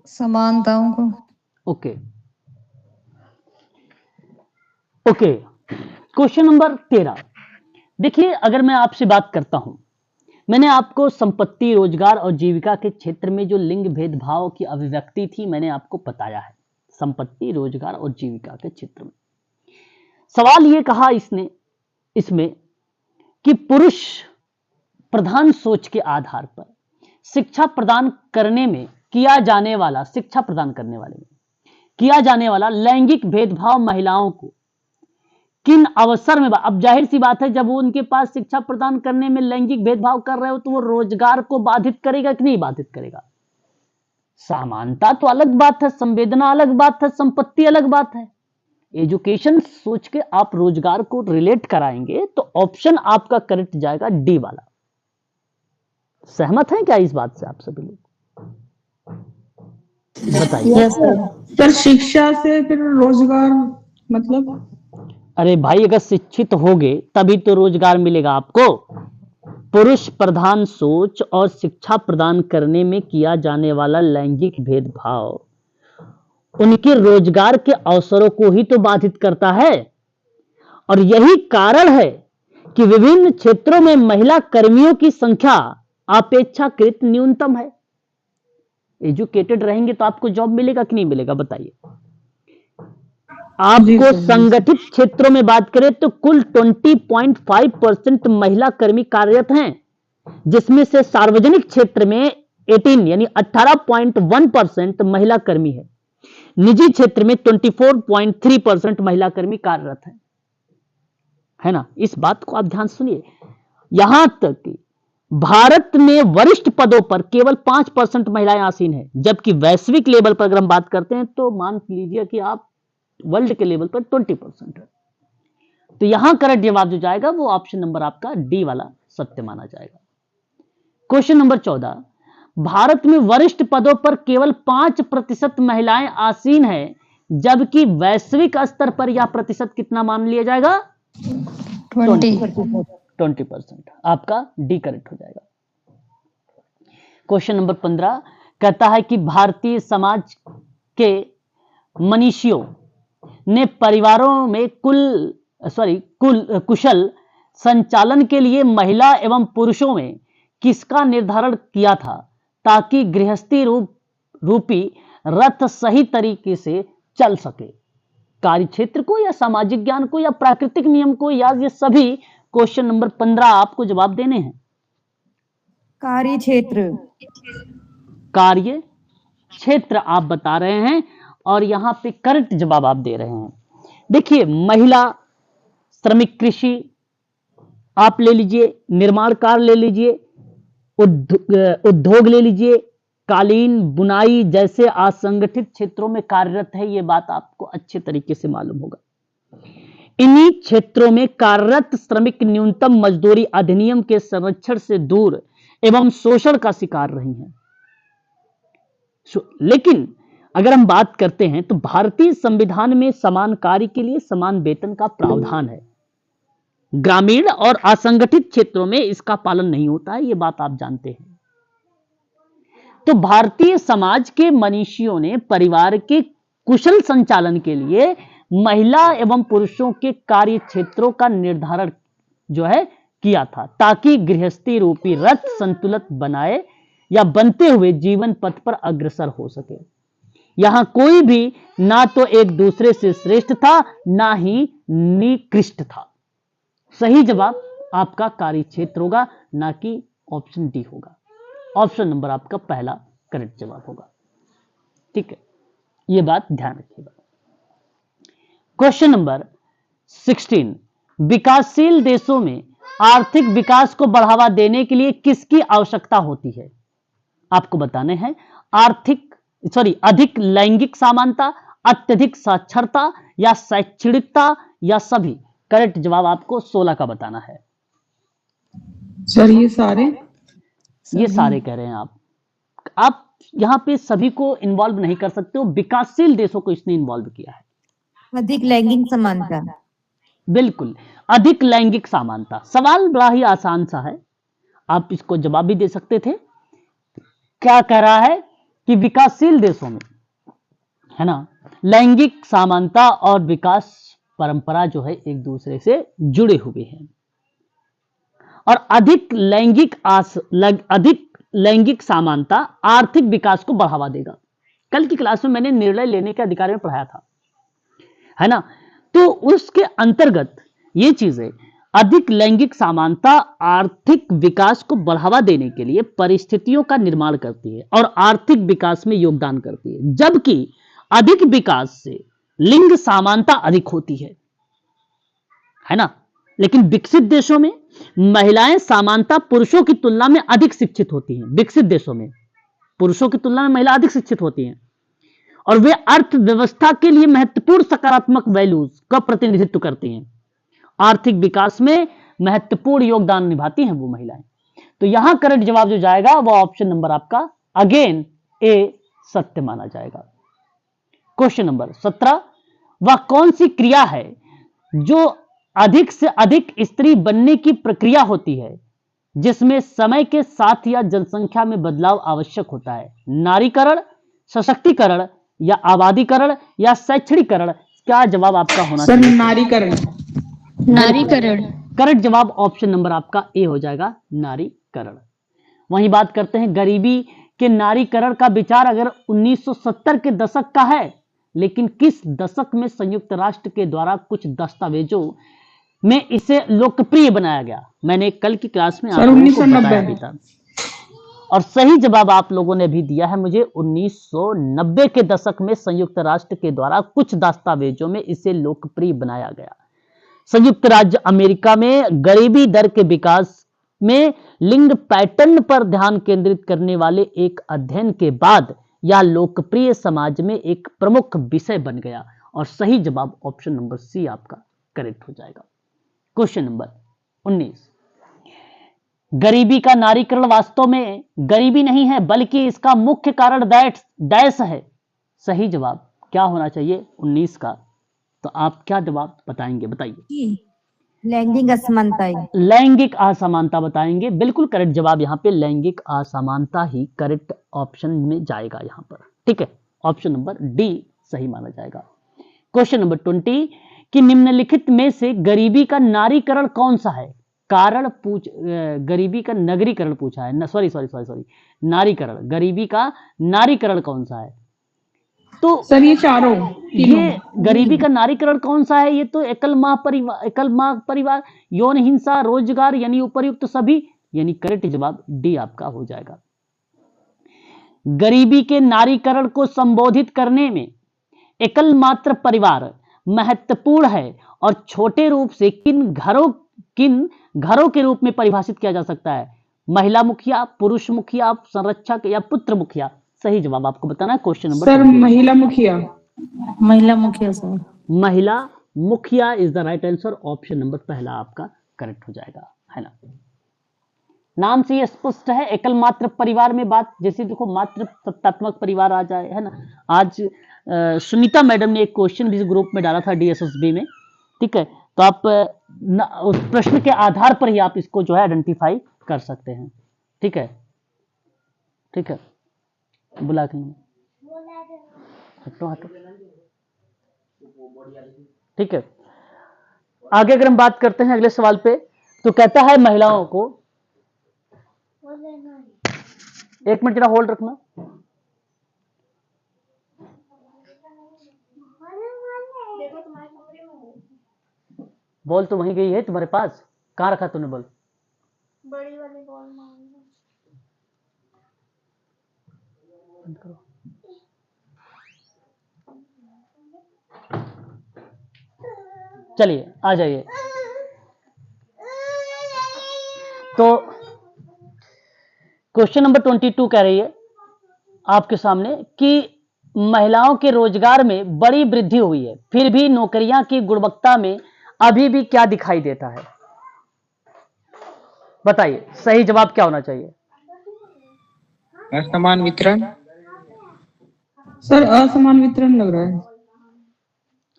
S2: समानताओं को।
S1: ओके ओके, क्वेश्चन नंबर 13 देखिए, अगर मैं आपसे बात करता हूं, मैंने आपको संपत्ति, रोजगार और जीविका के क्षेत्र में जो लिंग भेदभाव की अभिव्यक्ति थी मैंने आपको बताया है। संपत्ति, रोजगार और जीविका के क्षेत्र में सवाल ये कहा इसमें कि पुरुष प्रधान सोच के आधार पर शिक्षा प्रदान करने में किया जाने वाला, शिक्षा प्रदान करने वाले में किया जाने वाला लैंगिक भेदभाव महिलाओं को किन अवसर में, अब जाहिर सी बात है जब वो उनके पास शिक्षा प्रदान करने में लैंगिक भेदभाव कर रहे हो तो वो रोजगार को बाधित करेगा कि नहीं बाधित करेगा? समानता तो अलग बात है, संवेदना अलग बात है, संपत्ति अलग बात है। एजुकेशन सोच के आप रोजगार को रिलेट कराएंगे तो ऑप्शन आपका करेक्ट जाएगा डी वाला। सहमत हैं क्या इस बात से आप सभी लोग? बताइए।
S6: सर, शिक्षा से फिर रोजगार मतलब?
S1: अरे भाई, अगर शिक्षित होगे तभी तो रोजगार मिलेगा आपको। पुरुष प्रधान सोच और शिक्षा प्रदान करने में किया जाने वाला लैंगिक भेदभाव उनके रोजगार के अवसरों को ही तो बाधित करता है, और यही कारण है कि विभिन्न क्षेत्रों में महिला कर्मियों की संख्या अपेक्षाकृत न्यूनतम है। एजुकेटेड रहेंगे तो आपको जॉब मिलेगा कि नहीं मिलेगा? बताइए। आपको संगठित क्षेत्रों में बात करें तो कुल 20.5% महिला कर्मी कार्यरत हैं, जिसमें से सार्वजनिक क्षेत्र में 18 यानी 18.1% महिला कर्मी है। निजी क्षेत्र में 24.3% महिला कर्मी कार्यरत है ना? इस बात को आप ध्यान सुनिए। यहां तक कि भारत में वरिष्ठ पदों पर केवल 5% महिलाएं आसीन है, जबकि वैश्विक लेवल पर अगर हम बात करते हैं तो मान लीजिए कि आप वर्ल्ड के लेवल पर 20% है। तो यहां करेक्ट जवाब जो जाएगा वो ऑप्शन नंबर आपका डी वाला सत्य माना जाएगा। क्वेश्चन नंबर 14, भारत में वरिष्ठ पदों पर केवल 5% महिलाएं आसीन है, जबकि वैश्विक स्तर पर यह प्रतिशत कितना मान लिया जाएगा? 20%। आपका डी करेक्ट हो जाएगा। क्वेश्चन नंबर 15 कहता है कि भारतीय समाज के मनीषियों ने परिवारों में कुशल संचालन के लिए महिला एवं पुरुषों में किसका निर्धारण किया था ताकि गृहस्थी रूपी रथ सही तरीके से चल सके? कार्य क्षेत्र को या सामाजिक ज्ञान को या प्राकृतिक नियम को या ये सभी? क्वेश्चन नंबर 15 आपको जवाब देने हैं।
S3: कार्य क्षेत्र।
S1: कार्य क्षेत्र आप बता रहे हैं और यहां पे करेक्ट जवाब आप दे रहे हैं। देखिए, महिला, श्रमिक कृषि आप ले लीजिए, निर्माण कार्य ले लीजिए, उद्योग ले लीजिए, कालीन बुनाई जैसे असंगठित क्षेत्रों में कार्यरत है, ये बात आपको अच्छे तरीके से मालूम होगा। इन्हीं क्षेत्रों में कार्यरत श्रमिक न्यूनतम मजदूरी अधिनियम के संरक्षण से दूर एवं शोषण का शिकार रही हैं। लेकिन अगर हम बात करते हैं तो भारतीय संविधान में समान कार्य के लिए समान वेतन का प्रावधान है। ग्रामीण और असंगठित क्षेत्रों में इसका पालन नहीं होता है, ये बात आप जानते हैं। तो भारतीय समाज के मनीषियों ने परिवार के कुशल संचालन के लिए महिला एवं पुरुषों के कार्य क्षेत्रों का निर्धारण जो है किया था ताकि गृहस्थी रूपी रथ संतुलित बनाए या बनते हुए जीवन पथ पर अग्रसर हो सके। यहां कोई भी ना तो एक दूसरे से श्रेष्ठ था ना ही निकृष्ट था। सही जवाब आपका कार्य क्षेत्र होगा, ना कि ऑप्शन डी होगा। ऑप्शन नंबर आपका पहला करेक्ट जवाब होगा। ठीक है, यह बात ध्यान रखिएगा। क्वेश्चन नंबर 16, विकासशील देशों में आर्थिक विकास को बढ़ावा देने के लिए किसकी आवश्यकता होती है? आपको बताने हैं अधिक लैंगिक समानता, अत्यधिक साक्षरता या शैक्षणिकता या सभी? करेक्ट जवाब आपको 16 का बताना है।
S6: सर ये सारे कह रहे हैं आप यहां पे सभी को इन्वॉल्व नहीं कर सकते हो, विकासशील देशों को इसने इन्वॉल्व किया है।
S3: अधिक लैंगिक समानता।
S1: बिल्कुल, अधिक लैंगिक समानता। सवाल बड़ा ही आसान सा है, आप इसको जवाब भी दे सकते थे। क्या कह रहा है कि विकासशील देशों में, है ना, लैंगिक समानता और विकास परंपरा जो है एक दूसरे से जुड़े हुए हैं और अधिक लैंगिक समानता आर्थिक विकास को बढ़ावा देगा। कल की क्लास में मैंने निर्णय लेने के अधिकार में पढ़ाया था, है ना, तो उसके अंतर्गत ये चीजें अधिक लैंगिक समानता आर्थिक विकास को बढ़ावा देने के लिए परिस्थितियों का निर्माण करती है और आर्थिक विकास में योगदान करती है, जबकि अधिक विकास से लिंग समानता अधिक होती है ना। लेकिन विकसित देशों में महिलाएं समानता पुरुषों की तुलना में अधिक शिक्षित होती हैं। विकसित देशों में पुरुषों की तुलना में महिला अधिक शिक्षित होती हैं और वे अर्थव्यवस्था के लिए महत्वपूर्ण सकारात्मक वैल्यूज का प्रतिनिधित्व करती हैं। आर्थिक विकास में महत्वपूर्ण योगदान निभाती हैं वो महिलाएं। तो यहां करेक्ट जवाब जो जाएगा वो ऑप्शन नंबर आपका अगेन ए सत्य माना जाएगा। क्वेश्चन नंबर 17, वह कौन सी क्रिया है जो अधिक से अधिक स्त्री बनने की प्रक्रिया होती है जिसमें समय के साथ या जनसंख्या में बदलाव आवश्यक होता है? नारीकरण, सशक्तिकरण या आबादीकरण या शैक्षणिकरण? क्या जवाब आपका होना
S6: सर
S1: चाहिए?
S2: नारीकरण।
S1: करेक्ट जवाब ऑप्शन नंबर आपका ए हो जाएगा, नारीकरण। वहीं बात करते हैं गरीबी के नारीकरण का विचार अगर 1970 के दशक का है, लेकिन किस दशक में संयुक्त राष्ट्र के द्वारा कुछ दस्तावेजों में इसे लोकप्रिय बनाया गया? मैंने कल की क्लास में आपको बताया भी था और सही जवाब आप लोगों ने भी दिया है मुझे। 1990 के दशक में संयुक्त राष्ट्र के द्वारा कुछ दस्तावेजों में इसे लोकप्रिय बनाया गया। संयुक्त राज्य अमेरिका में गरीबी दर के विकास में लिंग पैटर्न पर ध्यान केंद्रित करने वाले एक अध्ययन के बाद यह लोकप्रिय समाज में एक प्रमुख विषय बन गया और सही जवाब ऑप्शन नंबर सी आपका करेक्ट हो जाएगा। क्वेश्चन नंबर 19, गरीबी का नारीकरण वास्तव में गरीबी नहीं है बल्कि इसका मुख्य कारण डैश है। सही जवाब क्या होना चाहिए 19 का? तो आप क्या जवाब बताएंगे, बताइए।
S3: लैंगिक असमानता।
S1: लैंगिक असमानता बताएंगे। बिल्कुल करेक्ट जवाब यहाँ पे लैंगिक असमानता ही करेक्ट ऑप्शन में जाएगा यहाँ पर। ठीक है, ऑप्शन नंबर डी सही माना जाएगा। क्वेश्चन नंबर 20 कि निम्नलिखित में से गरीबी का नारीकरण कौन सा है? गरीबी का नगरीकरण पूछा है, सॉरी नारीकरण, गरीबी का नारीकरण कौन सा है? तो
S6: सर ये चारों
S1: ये गरीबी का नारीकरण कौन सा है? ये तो एकल माँ परिवार, यौन हिंसा, रोजगार यानी उपर्युक्त सभी, यानी करेक्ट जवाब डी आपका हो जाएगा। गरीबी के नारीकरण को संबोधित करने में एकल मात्र परिवार महत्वपूर्ण है और छोटे रूप से किन घरों के रूप में परिभाषित किया जा सकता है? महिला मुखिया, पुरुष मुखिया, संरक्षक या पुत्र मुखिया? सही जवाब आपको बताना है। क्वेश्चन नंबर
S6: सर महिला मुखिया।
S4: महिला मुखिया सर।
S1: महिला मुखिया is the right answer. Option number पहला आपका करेक्ट हो जाएगा, है ना। नाम से ये स्पष्ट है, एकल मात्र परिवार में बात, जैसे देखो मात्र सत्तात्मक परिवार आ जाए, है ना। आज सुनीता मैडम ने एक क्वेश्चन भी ग्रुप में डाला था DSSB में, ठीक है, तो आप उस प्रश्न के आधार पर ही आप इसको जो है आइडेंटिफाई कर सकते हैं, ठीक है, ठीक है। बुला के हटो, ठीक है। आगे अगर हम बात करते हैं अगले सवाल पे, तो कहता है महिलाओं को, एक मिनट जरा होल्ड रखना। बॉल तो वहीं गई है तुम्हारे पास, कहाँ रखा तूने बॉल?
S7: बड़ी वाली बॉल मांगो।
S1: चलिए आ जाइए। तो क्वेश्चन नंबर 22 कह रही है आपके सामने कि महिलाओं के रोजगार में बड़ी वृद्धि हुई है, फिर भी नौकरियां की गुणवत्ता में अभी भी क्या दिखाई देता है? बताइए सही जवाब क्या होना चाहिए?
S8: असमान वितरण।
S6: सर असमान वितरण लग रहा है।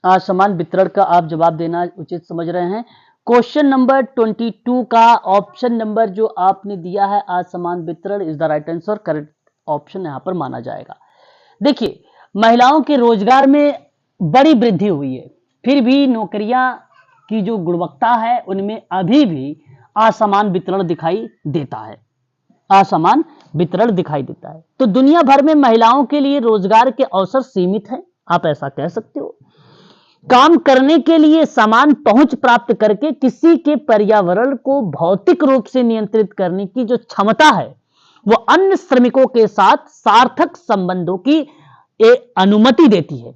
S1: असमान वितरण का आप जवाब देना उचित समझ रहे हैं। क्वेश्चन नंबर 22 का ऑप्शन नंबर जो आपने दिया है असमान वितरण is the right answer, correct option यहां पर माना जाएगा। देखिए महिलाओं के रोजगार में बड़ी वृद्धि हुई है, फिर भी नौकरियां की जो गुणवत्ता है उनमें अभी भी असमान वितरण दिखाई देता है, असमान वितरण दिखाई देता है। तो दुनिया भर में महिलाओं के लिए रोजगार के अवसर सीमित हैं, आप ऐसा कह सकते हो। काम करने के लिए समान पहुंच प्राप्त करके किसी के पर्यावरण को भौतिक रूप से नियंत्रित करने की जो क्षमता है वो अन्य श्रमिकों के साथ सार्थक संबंधों की अनुमति देती है।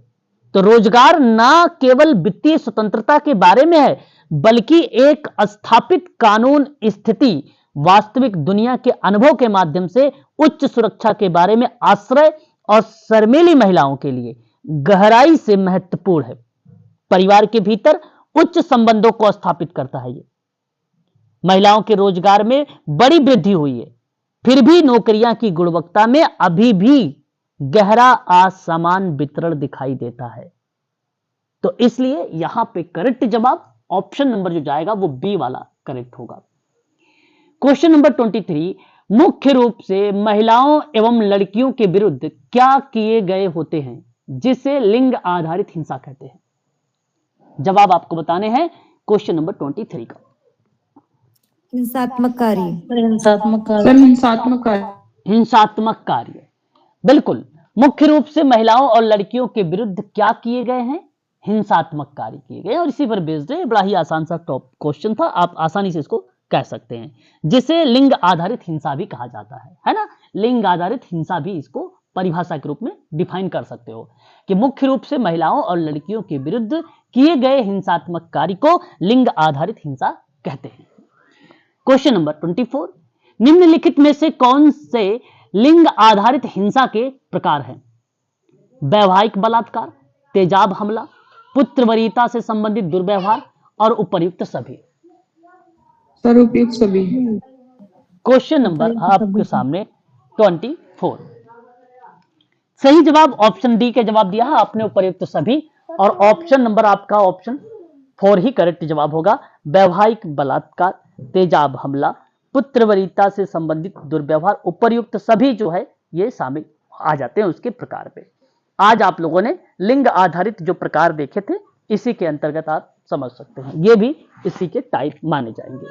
S1: तो रोजगार न केवल वित्तीय स्वतंत्रता के बारे में है बल्कि एक स्थापित कानून स्थिति, वास्तविक दुनिया के अनुभव के माध्यम से उच्च सुरक्षा के बारे में आश्रय और शर्मीली महिलाओं के लिए गहराई से महत्वपूर्ण है। परिवार के भीतर उच्च संबंधों को स्थापित करता है। ये महिलाओं के रोजगार में बड़ी वृद्धि हुई है, फिर भी नौकरियां की गुणवत्ता में अभी भी गहरा असमान वितरण दिखाई देता है। तो इसलिए यहां पे करेक्ट जवाब ऑप्शन नंबर जो जाएगा वो बी वाला करेक्ट होगा। क्वेश्चन नंबर 23 मुख्य रूप से महिलाओं एवं लड़कियों के विरुद्ध क्या किए गए होते हैं जिसे लिंग आधारित हिंसा कहते हैं? जवाब आपको बताने हैं क्वेश्चन नंबर 23 का।
S3: हिंसात्मक कार्य।
S6: सर
S1: हिंसात्मक कार्य, बिल्कुल। मुख्य रूप से महिलाओं और लड़कियों के विरुद्ध क्या किए गए हैं? हिंसात्मक कार्य किए गए। और इसी पर बेस्ड है, बड़ा ही आसान सा टॉप क्वेश्चन था, आप आसानी से इसको कह सकते हैं, जिसे लिंग आधारित हिंसा भी कहा जाता है ना। लिंग आधारित हिंसा भी इसको परिभाषा के रूप में डिफाइन कर सकते हो कि मुख्य रूप से महिलाओं और लड़कियों के विरुद्ध किए गए हिंसात्मक कार्य को लिंग आधारित हिंसा कहते हैं। क्वेश्चन नंबर 24 निम्नलिखित में से कौन से लिंग आधारित हिंसा के प्रकार हैं? वैवाहिक बलात्कार, तेजाब हमला, पुत्र वरीयता से संबंधित दुर्व्यवहार और उपर्युक्त सभी।
S6: सर उपयुक्त सभी।
S1: क्वेश्चन नंबर आपके सामने 24, सही जवाब ऑप्शन डी के जवाब दिया है आपने, उपर्युक्त सभी। और ऑप्शन नंबर आपका ऑप्शन 4 ही करेक्ट जवाब होगा। वैवाहिक बलात्कार, तेजाब हमला, पुत्र वरीयता से संबंधित दुर्व्यवहार, उपर्युक्त सभी जो है ये शामिल आ जाते हैं उसके प्रकार पे। आज आप लोगों ने लिंग आधारित जो प्रकार देखे थे, इसी के अंतर्गत आप समझ सकते हैं, ये भी इसी के टाइप माने जाएंगे।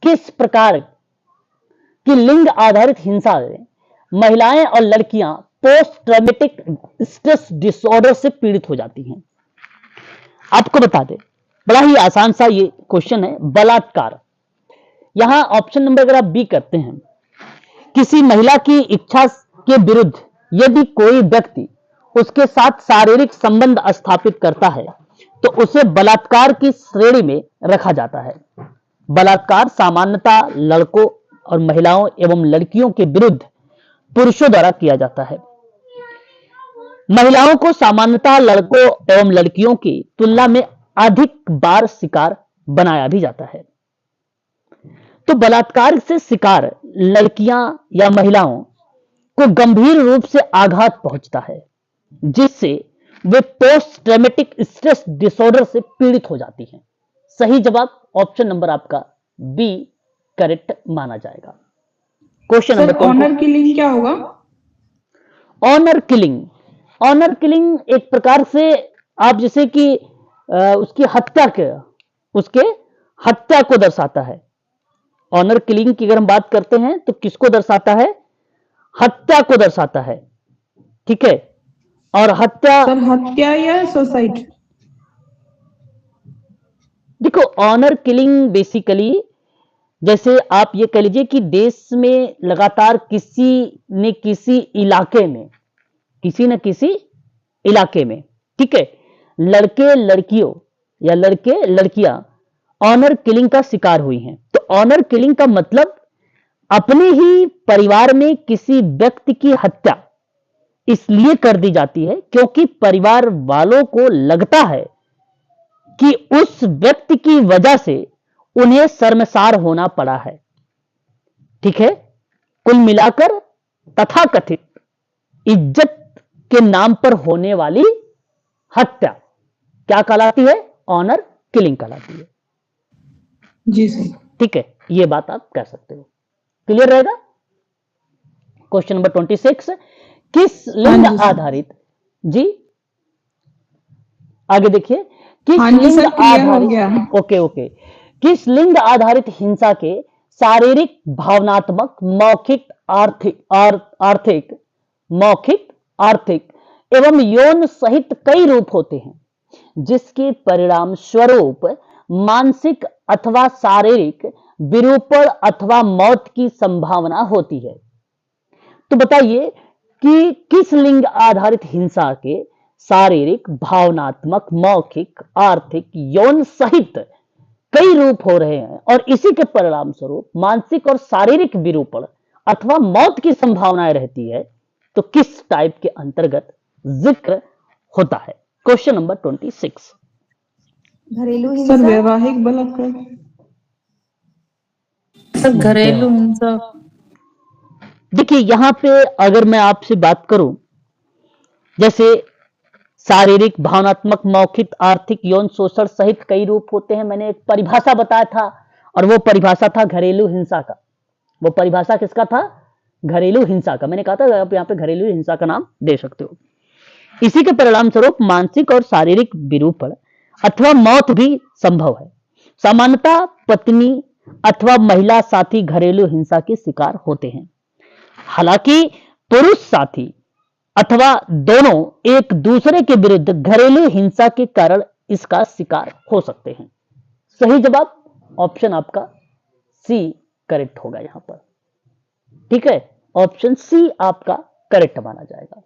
S1: किस प्रकार की लिंग आधारित हिंसा में महिलाएं और लड़कियां पोस्ट ट्रॉमेटिक स्ट्रेस डिसऑर्डर से पीड़ित हो जाती हैं? आपको बता दें, बड़ा ही आसान सा ये क्वेश्चन है, बलात्कार। यहां ऑप्शन नंबर अगर आप बी करते हैं, किसी महिला की इच्छा के विरुद्ध यदि कोई व्यक्ति उसके साथ शारीरिक संबंध स्थापित करता है तो उसे बलात्कार की श्रेणी में रखा जाता है। बलात्कार सामान्यतः लड़कों और महिलाओं एवं लड़कियों के विरुद्ध पुरुषों द्वारा किया जाता है। महिलाओं को सामान्यतः लड़कों एवं लड़कियों की तुलना में अधिक बार शिकार बनाया भी जाता है। तो बलात्कार से शिकार लड़कियां या महिलाओं को गंभीर रूप से आघात पहुंचता है, जिससे वे पोस्ट ट्रॉमेटिक स्ट्रेस डिसऑर्डर से पीड़ित हो जाती हैं। सही जवाब ऑप्शन नंबर आपका बी करेक्ट माना जाएगा। Question
S8: sir
S1: number
S8: honour killing क्या होगा?
S1: ऑनर किलिंग, ऑनर किलिंग एक प्रकार से आप जैसे कि उसकी हत्या को दर्शाता है। ऑनर किलिंग की अगर हम बात करते हैं तो किसको दर्शाता है? हत्या को दर्शाता है, ठीक है। और हत्या,
S8: सर हत्या या सुसाइड?
S1: देखो ऑनर किलिंग बेसिकली जैसे आप ये कह लीजिए कि देश में लगातार किसी न किसी इलाके में, ठीक है, लड़के लड़कियों या लड़के लड़कियां ऑनर किलिंग का शिकार हुई हैं। तो ऑनर किलिंग का मतलब अपने ही परिवार में किसी व्यक्ति की हत्या इसलिए कर दी जाती है क्योंकि परिवार वालों को लगता है कि उस व्यक्ति की वजह से उन्हें शर्मसार होना पड़ा है, ठीक है। कुल मिलाकर तथाकथित इज्जत के नाम पर होने वाली हत्या क्या कहलाती है? ऑनर किलिंग कहलाती है।
S8: जी सर।
S1: ठीक है, ये बात आप कह सकते हो। क्लियर रहेगा? क्वेश्चन नंबर 26, किस लिंग
S8: हाँ जी सर।
S1: आधारित, जी आगे देखिए, किस
S8: हाँ जी
S1: लिंग
S8: सर, क्लियर हो गया।
S1: आधारित, ओके, किस लिंग आधारित हिंसा के शारीरिक, भावनात्मक, मौखिक, आर्थिक एवं यौन सहित कई रूप होते हैं, जिसके परिणाम स्वरूप मानसिक अथवा शारीरिक विरूपण अथवा मौत की संभावना होती है। तो बताइए कि किस लिंग आधारित हिंसा के शारीरिक, भावनात्मक, मौखिक, आर्थिक, यौन सहित कई रूप हो रहे हैं और इसी के परिणाम स्वरूप मानसिक और शारीरिक विरूपण अथवा मौत की संभावनाएं रहती है। तो किस टाइप के अंतर्गत जिक्र होता है? Question number 26।
S3: घरेलू
S8: सर
S3: हिंसा,
S8: वैवाहिक बलात्कार।
S4: सर घरेलू हिंसा।
S1: देखिए यहां पे अगर मैं आपसे बात करूं, जैसे शारीरिक, भावनात्मक, मौखिक, आर्थिक, यौन शोषण सहित कई रूप होते हैं, मैंने एक परिभाषा बताया था और वो परिभाषा था घरेलू हिंसा का। वो परिभाषा किसका था? घरेलू हिंसा का। मैंने कहा था आप यहाँ पे घरेलू हिंसा का नाम दे सकते हो। इसी के परिणाम स्वरूप मानसिक और शारीरिक विरूपण अथवा मौत भी संभव है। सामान्यतः पत्नी अथवा महिला साथी घरेलू हिंसा के शिकार होते हैं। हालांकि पुरुष साथी अथवा दोनों एक दूसरे के विरुद्ध घरेलू हिंसा के कारण इसका शिकार हो सकते हैं। सही जवाब ऑप्शन आपका सी करेक्ट होगा यहां पर, ठीक है। ऑप्शन सी आपका करेक्ट माना जाएगा।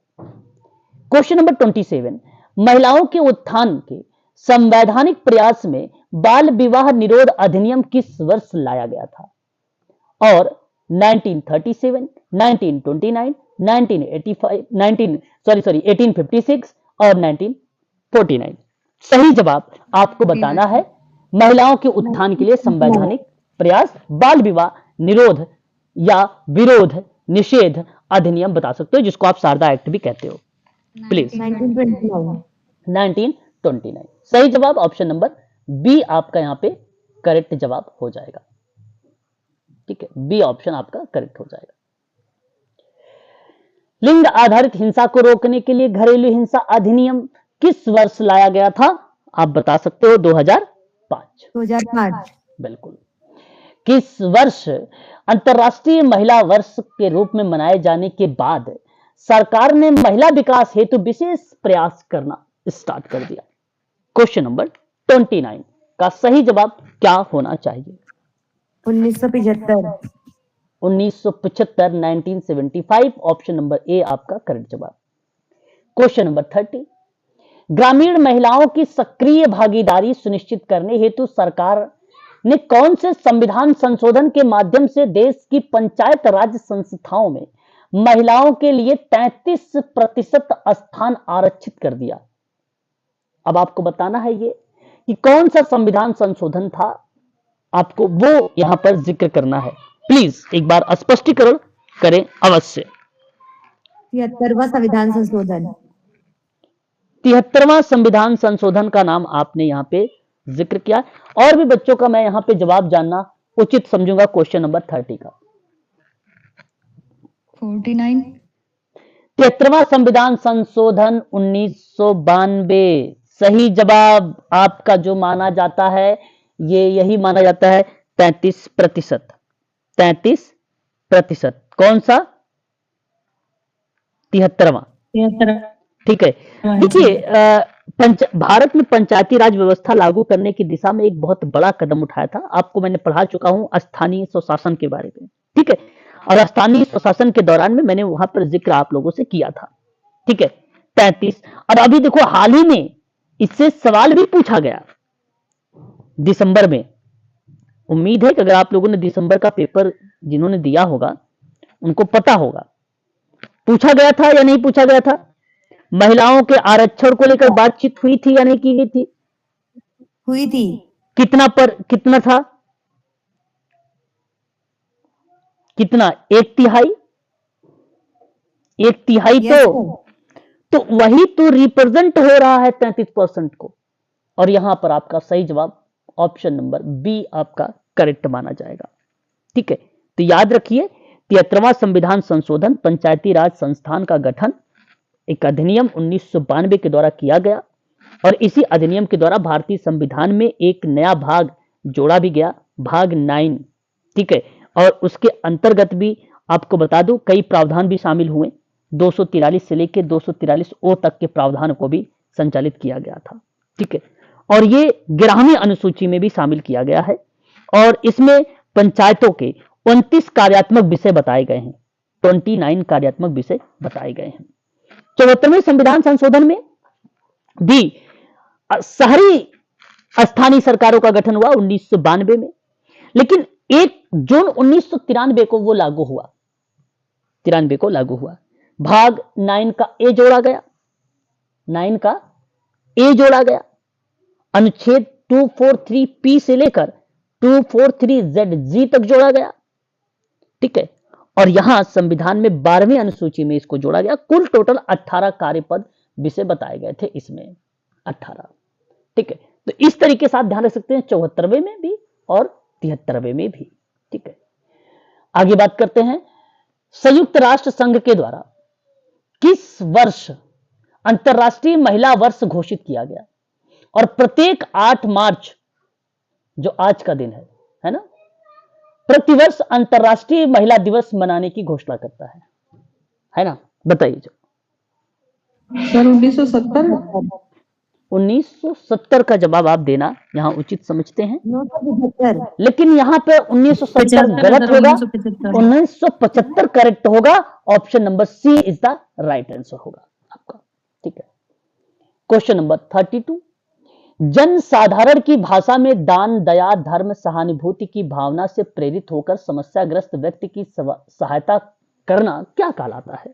S1: क्वेश्चन नंबर 27, महिलाओं के उत्थान के संवैधानिक प्रयास में बाल विवाह निरोध अधिनियम किस वर्ष लाया गया था? और 1937, 1929, 1856 और 1949। सही जवाब आपको बताना है। महिलाओं के उत्थान के लिए संवैधानिक प्रयास बाल विवाह निरोध या विरोध निषेध अधिनियम बता सकते हो, जिसको आप शारदा एक्ट भी कहते हो। प्लीज
S3: 1929।
S1: 1929 सही जवाब ऑप्शन नंबर बी आपका यहां पे करेक्ट जवाब हो जाएगा, ठीक है। बी ऑप्शन आपका करेक्ट हो जाएगा। लिंग आधारित हिंसा को रोकने के लिए घरेलू हिंसा अधिनियम किस वर्ष लाया गया था? आप बता सकते हो 2005।
S3: 2005।
S1: बिल्कुल। किस वर्ष अंतर्राष्ट्रीय महिला वर्ष के रूप में मनाए जाने के बाद सरकार ने महिला विकास हेतु विशेष प्रयास करना स्टार्ट कर दिया? क्वेश्चन नंबर 29 का सही जवाब क्या होना चाहिए?
S3: 1975।
S1: 1975, 1975 ऑप्शन नंबर ए आपका करेक्ट जवाब। क्वेश्चन नंबर 30, ग्रामीण महिलाओं की सक्रिय भागीदारी सुनिश्चित करने हेतु सरकार ने कौन से संविधान संशोधन के माध्यम से देश की पंचायत राज संस्थाओं में महिलाओं के लिए 33% स्थान आरक्षित कर दिया? अब आपको बताना है ये कि कौन सा संविधान संशोधन था, आपको वो यहां पर जिक्र करना है। प्लीज एक बार स्पष्टीकरण करें अवश्य।
S3: 73वां संविधान संशोधन।
S1: 73वां संविधान संशोधन का नाम आपने यहाँ पे जिक्र किया। और भी बच्चों का मैं यहाँ पे जवाब जानना उचित समझूंगा क्वेश्चन नंबर 30 का।
S2: 49।
S1: 73वां संविधान संशोधन 1992 सही जवाब आपका जो माना जाता है ये यही माना जाता है 33%। 33%। कौन सा? 73वां। ठीक है। देखिए भारत में पंचायती राज व्यवस्था लागू करने की दिशा में एक बहुत बड़ा कदम उठाया था। आपको मैंने पढ़ा चुका हूं स्थानीय स्वशासन के बारे में। ठीक है। और स्थानीय स्वशासन के दौरान में मैंने वहां पर जिक्र आप लोगों से किया था। ठीक है। 33। और अभी देखो हाल ही में इससे सवाल भी पूछा गया दिसंबर में। उम्मीद है कि अगर आप लोगों ने दिसंबर का पेपर जिन्होंने दिया होगा उनको पता होगा पूछा गया था या नहीं पूछा गया था। महिलाओं के आरक्षण को लेकर बातचीत हुई थी या नहीं की गई थी?
S3: हुई थी।
S1: कितना था? कितना? 1/3? 1/3 तो वही तो रिप्रेजेंट हो रहा है 33% को। और यहां पर आपका सही जवाब ऑप्शन नंबर बी आपका करेक्ट माना जाएगा। ठीक है। तो याद रखिए 73वां संविधान संशोधन पंचायती राज संस्थान का गठन एक अधिनियम 1992 के द्वारा किया गया और इसी अधिनियम के द्वारा भारतीय संविधान में एक नया भाग जोड़ा भी गया, भाग 9। ठीक है। और उसके अंतर्गत भी आपको बता दूं कई प्रावधान भी शामिल हुए। 243 से लेकर 243 ओ तक के प्रावधान को भी संचालित किया गया था। ठीक है। और ये 11वीं अनुसूची में भी शामिल किया गया है और इसमें पंचायतों के 29 कार्यात्मक विषय बताए गए हैं। 29 कार्यात्मक विषय बताए गए हैं। 74वें संविधान संशोधन में भी शहरी स्थानीय सरकारों का गठन हुआ 1992 में, लेकिन 1 जून 1993 को वो लागू हुआ। 93 को लागू हुआ। भाग 9 का ए जोड़ा गया। 9 का ए जोड़ा गया। अनुच्छेद 243 से लेकर 243 तक जोड़ा गया। ठीक है। और यहां संविधान में 12वीं अनुसूची में इसको जोड़ा गया। कुल टोटल 18 कार्यपद विषय बताए गए थे इसमें 18। ठीक है। तो इस तरीके से आप ध्यान रख सकते हैं 74वें में भी और 73वें में भी। ठीक है। आगे बात करते हैं संयुक्त राष्ट्र संघ के द्वारा किस वर्ष अंतर्राष्ट्रीय महिला वर्ष घोषित किया गया? और प्रत्येक 8 मार्च जो आज का दिन है ना, प्रतिवर्ष अंतर्राष्ट्रीय महिला दिवस मनाने की घोषणा करता है ना? बताइए जो।
S8: सर 1970।
S1: 1970 का जवाब आप देना यहां उचित समझते हैं,
S3: 1975।
S1: लेकिन यहां पे 1970 गलत होगा। 1975 करेक्ट होगा। Option number C is the right answer होगा आपका। ठीक है। क्वेश्चन नंबर 32, जन साधारण की भाषा में दान, दया, धर्म, सहानुभूति की भावना से प्रेरित होकर समस्याग्रस्त व्यक्ति की सहायता करना क्या कहलाता है?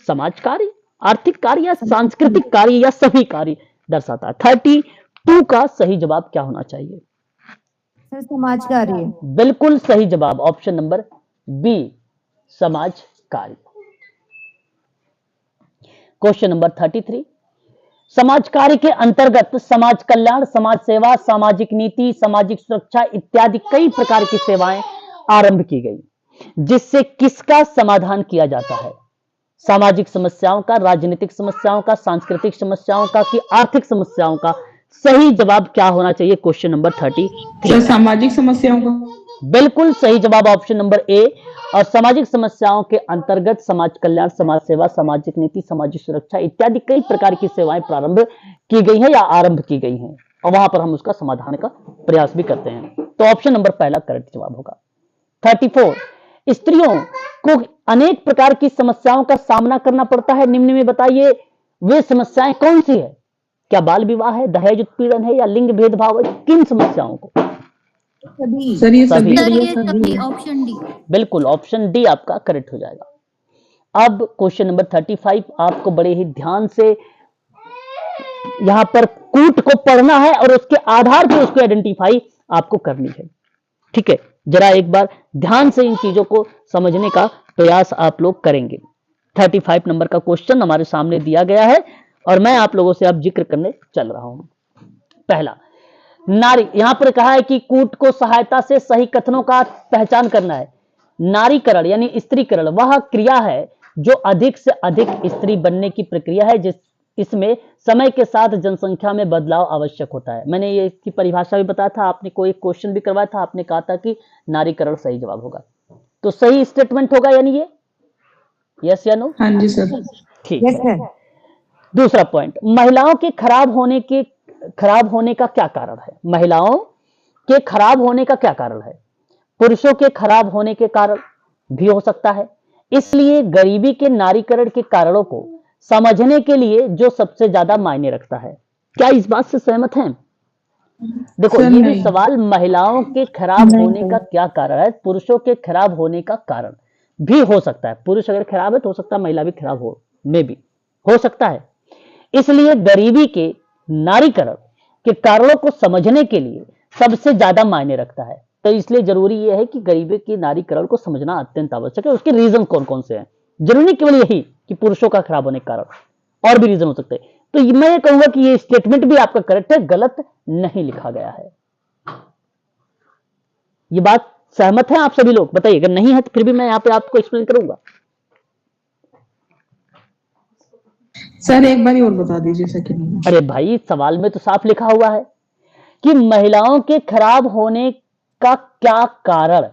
S1: समाज कार्य, आर्थिक कार्य या सांस्कृतिक कार्य या सभी कार्य दर्शाता है। 32 का सही जवाब क्या होना चाहिए?
S3: सर समाज कार्य।
S1: बिल्कुल सही जवाब ऑप्शन नंबर बी समाज कार्य। क्वेश्चन नंबर 33, समाज कार्य के अंतर्गत समाज कल्याण, समाज सेवा, सामाजिक नीति, सामाजिक सुरक्षा इत्यादि कई प्रकार की सेवाएं आरंभ की गई, जिससे किसका समाधान किया जाता है? सामाजिक समस्याओं का, राजनीतिक समस्याओं का, सांस्कृतिक समस्याओं का कि आर्थिक समस्याओं का? सही जवाब क्या होना चाहिए? Question number 33।
S8: सर सामाजिक समस्याओं का।
S1: बिल्कुल सही जवाब ऑप्शन नंबर ए। और सामाजिक समस्याओं के अंतर्गत समाज कल्याण, समाज सेवा, सामाजिक नीति, सामाजिक सुरक्षा इत्यादि कई प्रकार की सेवाएं प्रारंभ की गई हैं या आरंभ की गई हैं, और वहां पर हम उसका समाधान का प्रयास भी करते हैं। तो ऑप्शन नंबर पहला करेक्ट जवाब होगा। 34, स्त्रियों को अनेक प्रकार की समस्याओं का सामना करना पड़ता है, निम्न में बताइए वे समस्याएं कौन सी है? क्या बाल विवाह है, दहेज उत्पीड़न है, या लिंग भेदभाव है? किन समस्याओं को?
S3: सभी।
S8: सर ये
S1: सभी।
S2: सर
S8: सभी
S2: ये सभी ऑप्शन डी।
S1: बिल्कुल ऑप्शन डी आपका करेक्ट हो जाएगा। अब क्वेश्चन नंबर 35 आपको बड़े ही ध्यान से यहां पर कूट को पढ़ना है और उसके आधार पर उसको आइडेंटिफाई आपको करनी है। ठीक है, जरा एक बार ध्यान से इन चीजों को समझने का प्रयास आप लोग करेंगे। 35 नंबर का क्वेश्चन हमारे सामने दिया गया है और मैं आप लोगों से अब जिक्र करने चल रहा हूं। पहला, नारी, यहां पर कहा है कि कूट को सहायता से सही कथनों का पहचान करना है। नारीकरण यानी स्त्रीकरण वह क्रिया है जो अधिक से अधिक स्त्री बनने की प्रक्रिया है, जिस इसमें समय के साथ जनसंख्या में बदलाव आवश्यक होता है। मैंने ये इसकी परिभाषा भी बताया था, आपने कोई क्वेश्चन भी करवाया था, आपने कहा था कि नारीकरण सही जवाब होगा। तो सही स्टेटमेंट होगा यानी ये, यस या नो?
S8: हाँ जी सर।
S1: ठीक
S3: यस
S1: है।
S3: सर।
S1: दूसरा पॉइंट, महिलाओं के खराब होने का क्या कारण है? महिलाओं के खराब होने का क्या कारण है? पुरुषों के खराब होने के कारण भी हो सकता है। इसलिए गरीबी के नारीकरण के कारणों को समझने के लिए जो सबसे ज्यादा मायने रखता है। क्या इस बात से सहमत हैं? देखो
S8: सर,
S1: ये भी
S8: नहीं।
S1: सवाल महिलाओं के खराब
S8: नहीं,
S1: होने का क्या कारण है, पुरुषों के खराब होने का कारण भी हो सकता है। पुरुष अगर खराब है तो हो सकता है महिला भी खराब हो, में भी हो सकता है। इसलिए गरीबी के नारीकरण के कारणों को समझने के लिए सबसे ज्यादा मायने रखता है। तो इसलिए जरूरी यह है कि गरीबी के नारीकरण को समझना अत्यंत आवश्यक है। उसके रीजन कौन कौन से हैं? जरूरी केवल यही कि पुरुषों का खराब होने के कारण, और भी रीजन हो सकते हैं। तो मैं ये कहूंगा कि ये स्टेटमेंट भी आपका करेक्ट है, गलत नहीं लिखा गया है। ये बात सहमत है आप सभी लोग? बताइए, अगर नहीं है तो फिर भी मैं यहाँ पे आपको एक्सप्लेन करूंगा।
S8: सर एक बार और बता दीजिए सेकंड में।
S1: अरे भाई, सवाल में तो साफ लिखा हुआ है कि महिलाओं के खराब होने का क्या कारण,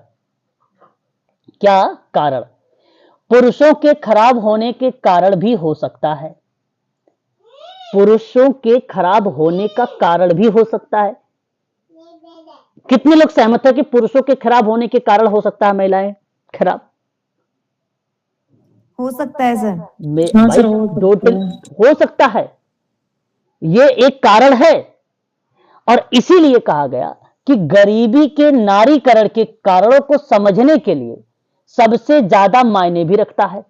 S1: क्या कारण? पुरुषों के खराब होने के कारण भी हो सकता है। पुरुषों के खराब होने का कारण भी हो सकता है। कितने लोग सहमत है कि पुरुषों के खराब होने के कारण हो सकता है महिलाएं खराब?
S3: हो सकता है सर।
S8: हाँ
S1: भाई
S8: सर, हो सकता
S1: टोटल
S8: है।
S1: हो सकता है, ये एक कारण है। और इसीलिए कहा गया कि गरीबी के नारीकरण के कारणों को समझने के लिए सबसे ज्यादा मायने भी रखता है।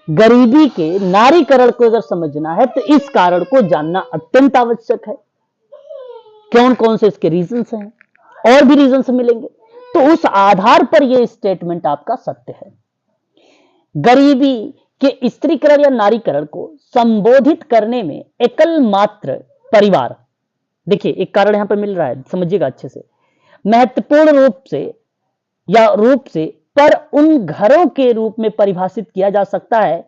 S1: गरीबी के नारीकरण को अगर समझना है तो इस कारण को जानना अत्यंत आवश्यक है। कौन कौन से इसके रीजंस हैं, और भी रीजंस मिलेंगे। तो उस आधार पर यह स्टेटमेंट आपका सत्य है। गरीबी के स्त्रीकरण या नारीकरण को संबोधित करने में एकल मात्र परिवार, देखिए एक कारण यहां पर मिल रहा है, समझिएगा अच्छे से, महत्वपूर्ण रूप से पर उन घरों के रूप में परिभाषित किया जा सकता है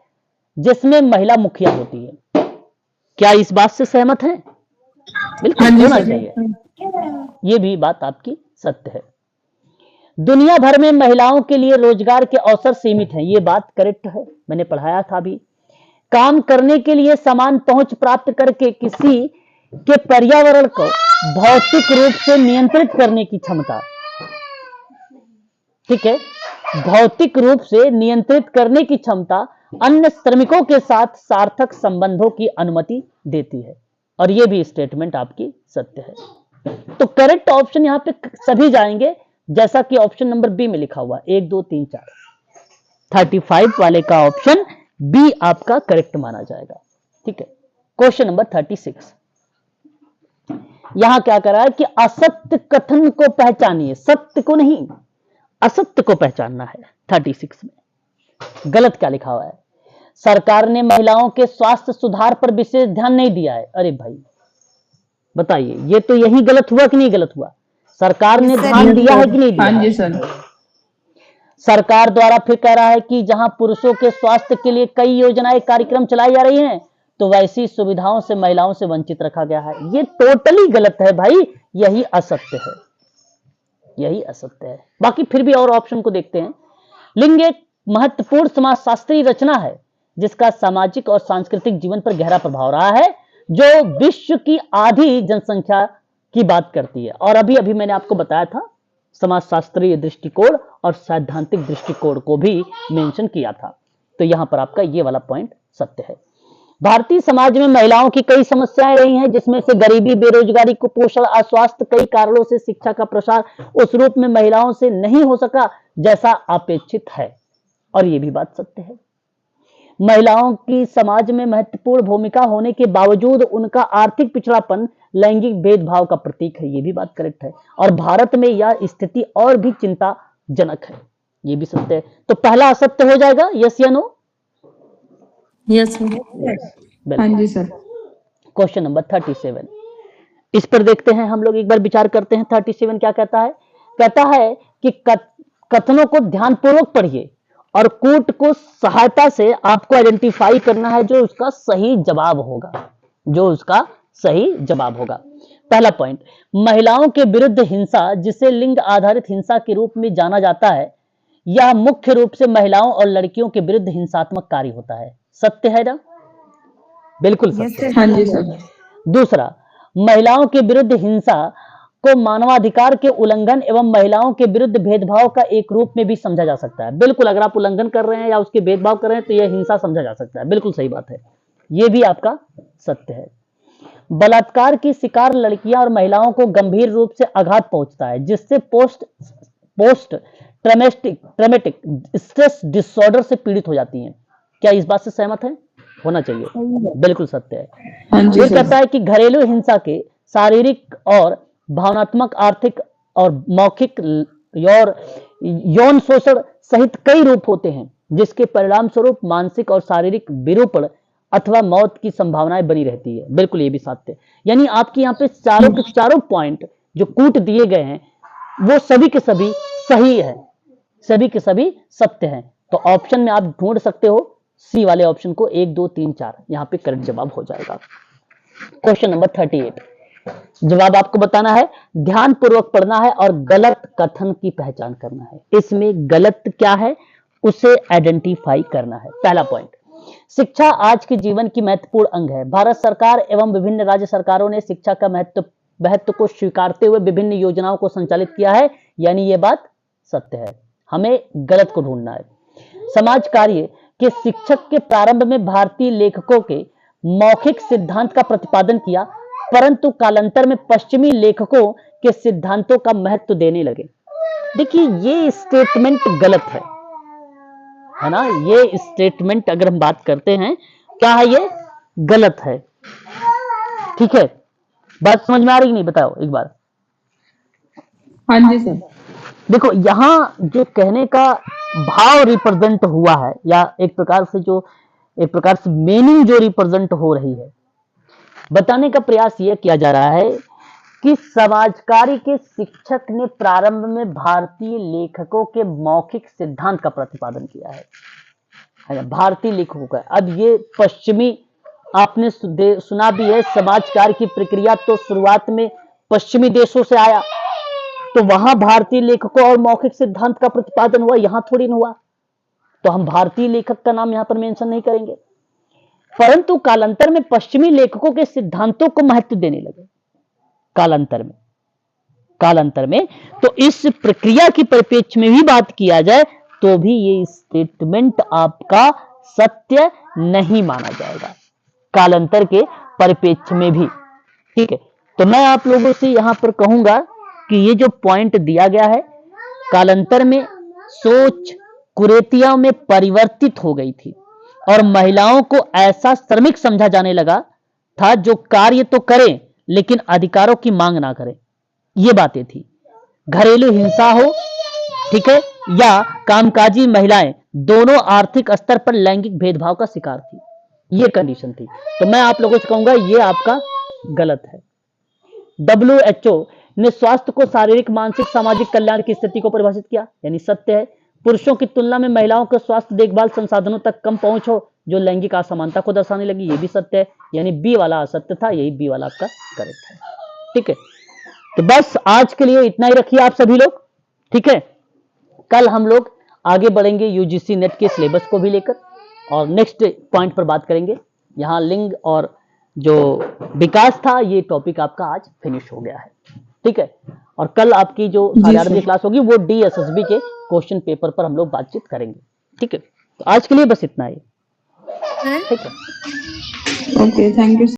S1: जिसमें महिला मुखिया होती है। क्या इस बात से सहमत हैं? बिल्कुल
S8: हाँ जी
S1: होना
S8: सर।
S1: चाहिए। ये भी बात आपकी सत्य है। दुनिया भर में महिलाओं के लिए रोजगार के अवसर सीमित हैं, ये बात करेक्ट है, मैंने पढ़ाया था अभी। काम करने के लिए समान पहुंच प्राप्त करके किसी के पर्यावरण को भौतिक रूप से नियंत्रित करने की क्षमता, ठीक है, भौतिक रूप से नियंत्रित करने की क्षमता अन्य श्रमिकों के साथ सार्थक संबंधों की अनुमति देती है। और यह भी स्टेटमेंट आपकी सत्य है। तो करेक्ट ऑप्शन यहां पे सभी जाएंगे, जैसा कि ऑप्शन नंबर बी में लिखा हुआ 1 2 3 4, 35 वाले का ऑप्शन बी आपका करेक्ट माना जाएगा। ठीक है, क्वेश्चन नंबर 36 यहां क्या करा है कि असत्य कथन को पहचानिए, सत्य को नहीं असत्य को पहचानना है। 36 में गलत क्या लिखा हुआ है? सरकार ने महिलाओं के स्वास्थ्य सुधार पर विशेष ध्यान नहीं दिया है। अरे भाई बताइए, ये तो यही गलत हुआ कि नहीं गलत हुआ? सरकार ने ध्यान दिया है कि नहीं दिया?
S8: हाँ जी सर।
S1: सरकार द्वारा फिर कह रहा है कि जहां पुरुषों के स्वास्थ्य के लिए कई योजनाएं कार्यक्रम चलाई जा रही हैं, तो वैसी सुविधाओं से महिलाओं से वंचित रखा गया है। ये टोटली गलत है भाई, यही असत्य है, यही असत्य है। बाकी फिर भी और ऑप्शन को देखते हैं। लिंग एक महत्वपूर्ण समाजशास्त्रीय रचना है जिसका सामाजिक और सांस्कृतिक जीवन पर गहरा प्रभाव रहा है, जो विश्व की आधी जनसंख्या की बात करती है। और अभी अभी मैंने आपको बताया था समाजशास्त्रीय दृष्टिकोण और सैद्धांतिक दृष्टिकोण को भी मेंशन किया था। तो यहां पर आपका ये वाला पॉइंट सत्य है। भारतीय समाज में महिलाओं की कई समस्याएं रही हैं, जिसमें से गरीबी, बेरोजगारी, कुपोषण, अस्वास्थ्य, कई कारणों से शिक्षा का प्रसार उस रूप में महिलाओं से नहीं हो सका जैसा अपेक्षित है, और ये भी बात सत्य है। महिलाओं की समाज में महत्वपूर्ण भूमिका होने के बावजूद उनका आर्थिक पिछड़ापन लैंगिक भेदभाव का प्रतीक है, ये भी बात करेक्ट है। और भारत में यह स्थिति और भी चिंताजनक है, ये भी सत्य है। तो पहला असत्य हो जाएगा, यस या नो?
S4: यस
S8: हाँ जी सर।
S1: क्वेश्चन नंबर 37, इस पर देखते हैं हम लोग, एक बार विचार करते हैं। 37 क्या कहता है? कहता है कि कथनों को ध्यानपूर्वक पढ़िए और कूट को सहायता से आपको आइडेंटिफाई करना है जो उसका सही जवाब होगा, जो उसका सही जवाब होगा। पहला पॉइंट, महिलाओं के विरुद्ध हिंसा, जिसे लिंग आधारित हिंसा के रूप में जाना जाता है, यह मुख्य रूप से महिलाओं और लड़कियों के विरुद्ध हिंसात्मक कार्य होता है। सत्य है ना? बिल्कुल सत्य।
S8: हाँ जी सर।
S1: दूसरा, महिलाओं के विरुद्ध हिंसा को मानवाधिकार के उल्लंघन एवं महिलाओं के विरुद्ध भेदभाव का एक रूप में भी समझा जा सकता है। बिल्कुल, अगर आप उल्लंघन कर रहे हैं या उसके भेदभाव कर रहे हैं तो यह हिंसा समझा जा सकता है। बिल्कुल सही बात है, यह भी आपका सत्य है। बलात्कार की शिकार लड़कियां और महिलाओं को गंभीर रूप से आघात पहुंचता है, जिससे पोस्ट ट्रॉमेटिक स्ट्रेस डिसऑर्डर से पीड़ित हो जाती हैं। क्या इस बात से सहमत है? होना चाहिए, बिल्कुल सत्य है।
S8: हाँ जी
S1: ये
S8: सर।
S1: कहता है कि घरेलू हिंसा के शारीरिक और भावनात्मक, आर्थिक और मौखिक और यौन शोषण सहित कई रूप होते हैं, जिसके परिणाम स्वरूप मानसिक और शारीरिक विरूपण अथवा मौत की संभावनाएं बनी रहती है। बिल्कुल ये भी सत्य है। यानी आपके यहाँ पे चारों के चारों पॉइंट जो कूट दिए गए हैं वो सभी के सभी सही है, सभी के सभी सत्य हैं। तो ऑप्शन में आप ढूंढ सकते हो सी वाले ऑप्शन को, 1 2 3 4, यहाँ पे करेक्ट जवाब हो जाएगा। क्वेश्चन नंबर 38, जवाब आपको बताना है, ध्यान पूर्वक पढ़ना है और गलत कथन की पहचान करना है। इसमें गलत क्या है उसे आइडेंटिफाई करना है। पहला पॉइंट, शिक्षा आज के जीवन की महत्वपूर्ण अंग है। भारत सरकार एवं विभिन्न राज्य सरकारों ने शिक्षा का महत्व को स्वीकारते हुए विभिन्न योजनाओं को संचालित किया है, यानी ये बात सत्य है। हमें गलत को ढूंढना है। समाज कार्य के शिक्षक के प्रारंभ में भारतीय लेखकों के मौखिक सिद्धांत का प्रतिपादन किया, परंतु कालांतर में पश्चिमी लेखकों के सिद्धांतों का महत्व देने लगे। देखिए ये स्टेटमेंट गलत है ना? ये स्टेटमेंट अगर हम बात करते हैं क्या है, ये गलत है। ठीक है, बात समझ में आ रही नहीं? बताओ एक बार।
S8: हाँ जी सर।
S1: देखो यहां जो कहने का भाव रिप्रेजेंट हुआ है, या एक प्रकार से मीनिंग जो रिप्रेजेंट हो रही है, बताने का प्रयास यह किया जा रहा है कि समाज कार्य के शिक्षक ने प्रारंभ में भारतीय लेखकों के मौखिक सिद्धांत का प्रतिपादन किया है ना? भारतीय लेखकों का। अब ये पश्चिमी, आपने सुना भी है, समाज कार्य की प्रक्रिया तो शुरुआत में पश्चिमी देशों से आया, तो वहां भारतीय लेखकों और मौखिक सिद्धांत का प्रतिपादन हुआ, यहां थोड़ी ना हुआ। तो हम भारतीय लेखक का नाम यहां पर मेंशन नहीं करेंगे, परंतु कालांतर में पश्चिमी लेखकों के सिद्धांतों को महत्व देने लगे। कालांतर में तो इस प्रक्रिया की परिप्रेक्ष्य में भी बात किया जाए तो भी ये स्टेटमेंट आपका सत्य नहीं माना जाएगा, कालांतर के परिप्रेक्ष्य में भी। ठीक है, तो मैं आप लोगों से यहां पर कहूंगा कि ये जो पॉइंट दिया गया है, कालांतर में सोच कुरीतियों में परिवर्तित हो गई थी और महिलाओं को ऐसा श्रमिक समझा जाने लगा था जो कार्य तो करें लेकिन अधिकारों की मांग ना करें। ये बातें थी। घरेलू हिंसा हो, ठीक है, या कामकाजी महिलाएं, दोनों आर्थिक स्तर पर लैंगिक भेदभाव का शिकार थी। ये कंडीशन थी। तो मैं आप लोगों से कहूंगा ये आपका गलत है। WHO ने स्वास्थ्य को शारीरिक, मानसिक, सामाजिक कल्याण की स्थिति को परिभाषित किया, यानी सत्य है। पुरुषों की तुलना में महिलाओं के स्वास्थ्य देखभाल संसाधनों तक कम पहुंच हो, जो लैंगिक असमानता को दर्शाने लगी, ये भी सत्य है। यानी बी वाला असत्य था, यही बी वाला आपका करेक्ट है। ठीक है, तो बस आज के लिए इतना ही रखिए आप सभी लोग। ठीक है, कल हम लोग आगे बढ़ेंगे यूजीसी नेट के सिलेबस को भी लेकर और नेक्स्ट पॉइंट पर बात करेंगे। यहाँ लिंग और जो विकास था, ये टॉपिक आपका आज फिनिश हो गया है। ठीक है, और कल आपकी जो 8:30 बजे क्लास होगी वो DSSB के क्वेश्चन पेपर पर हम लोग बातचीत करेंगे। ठीक है, तो आज के लिए बस इतना ही।
S2: Sir
S8: okay, thank you.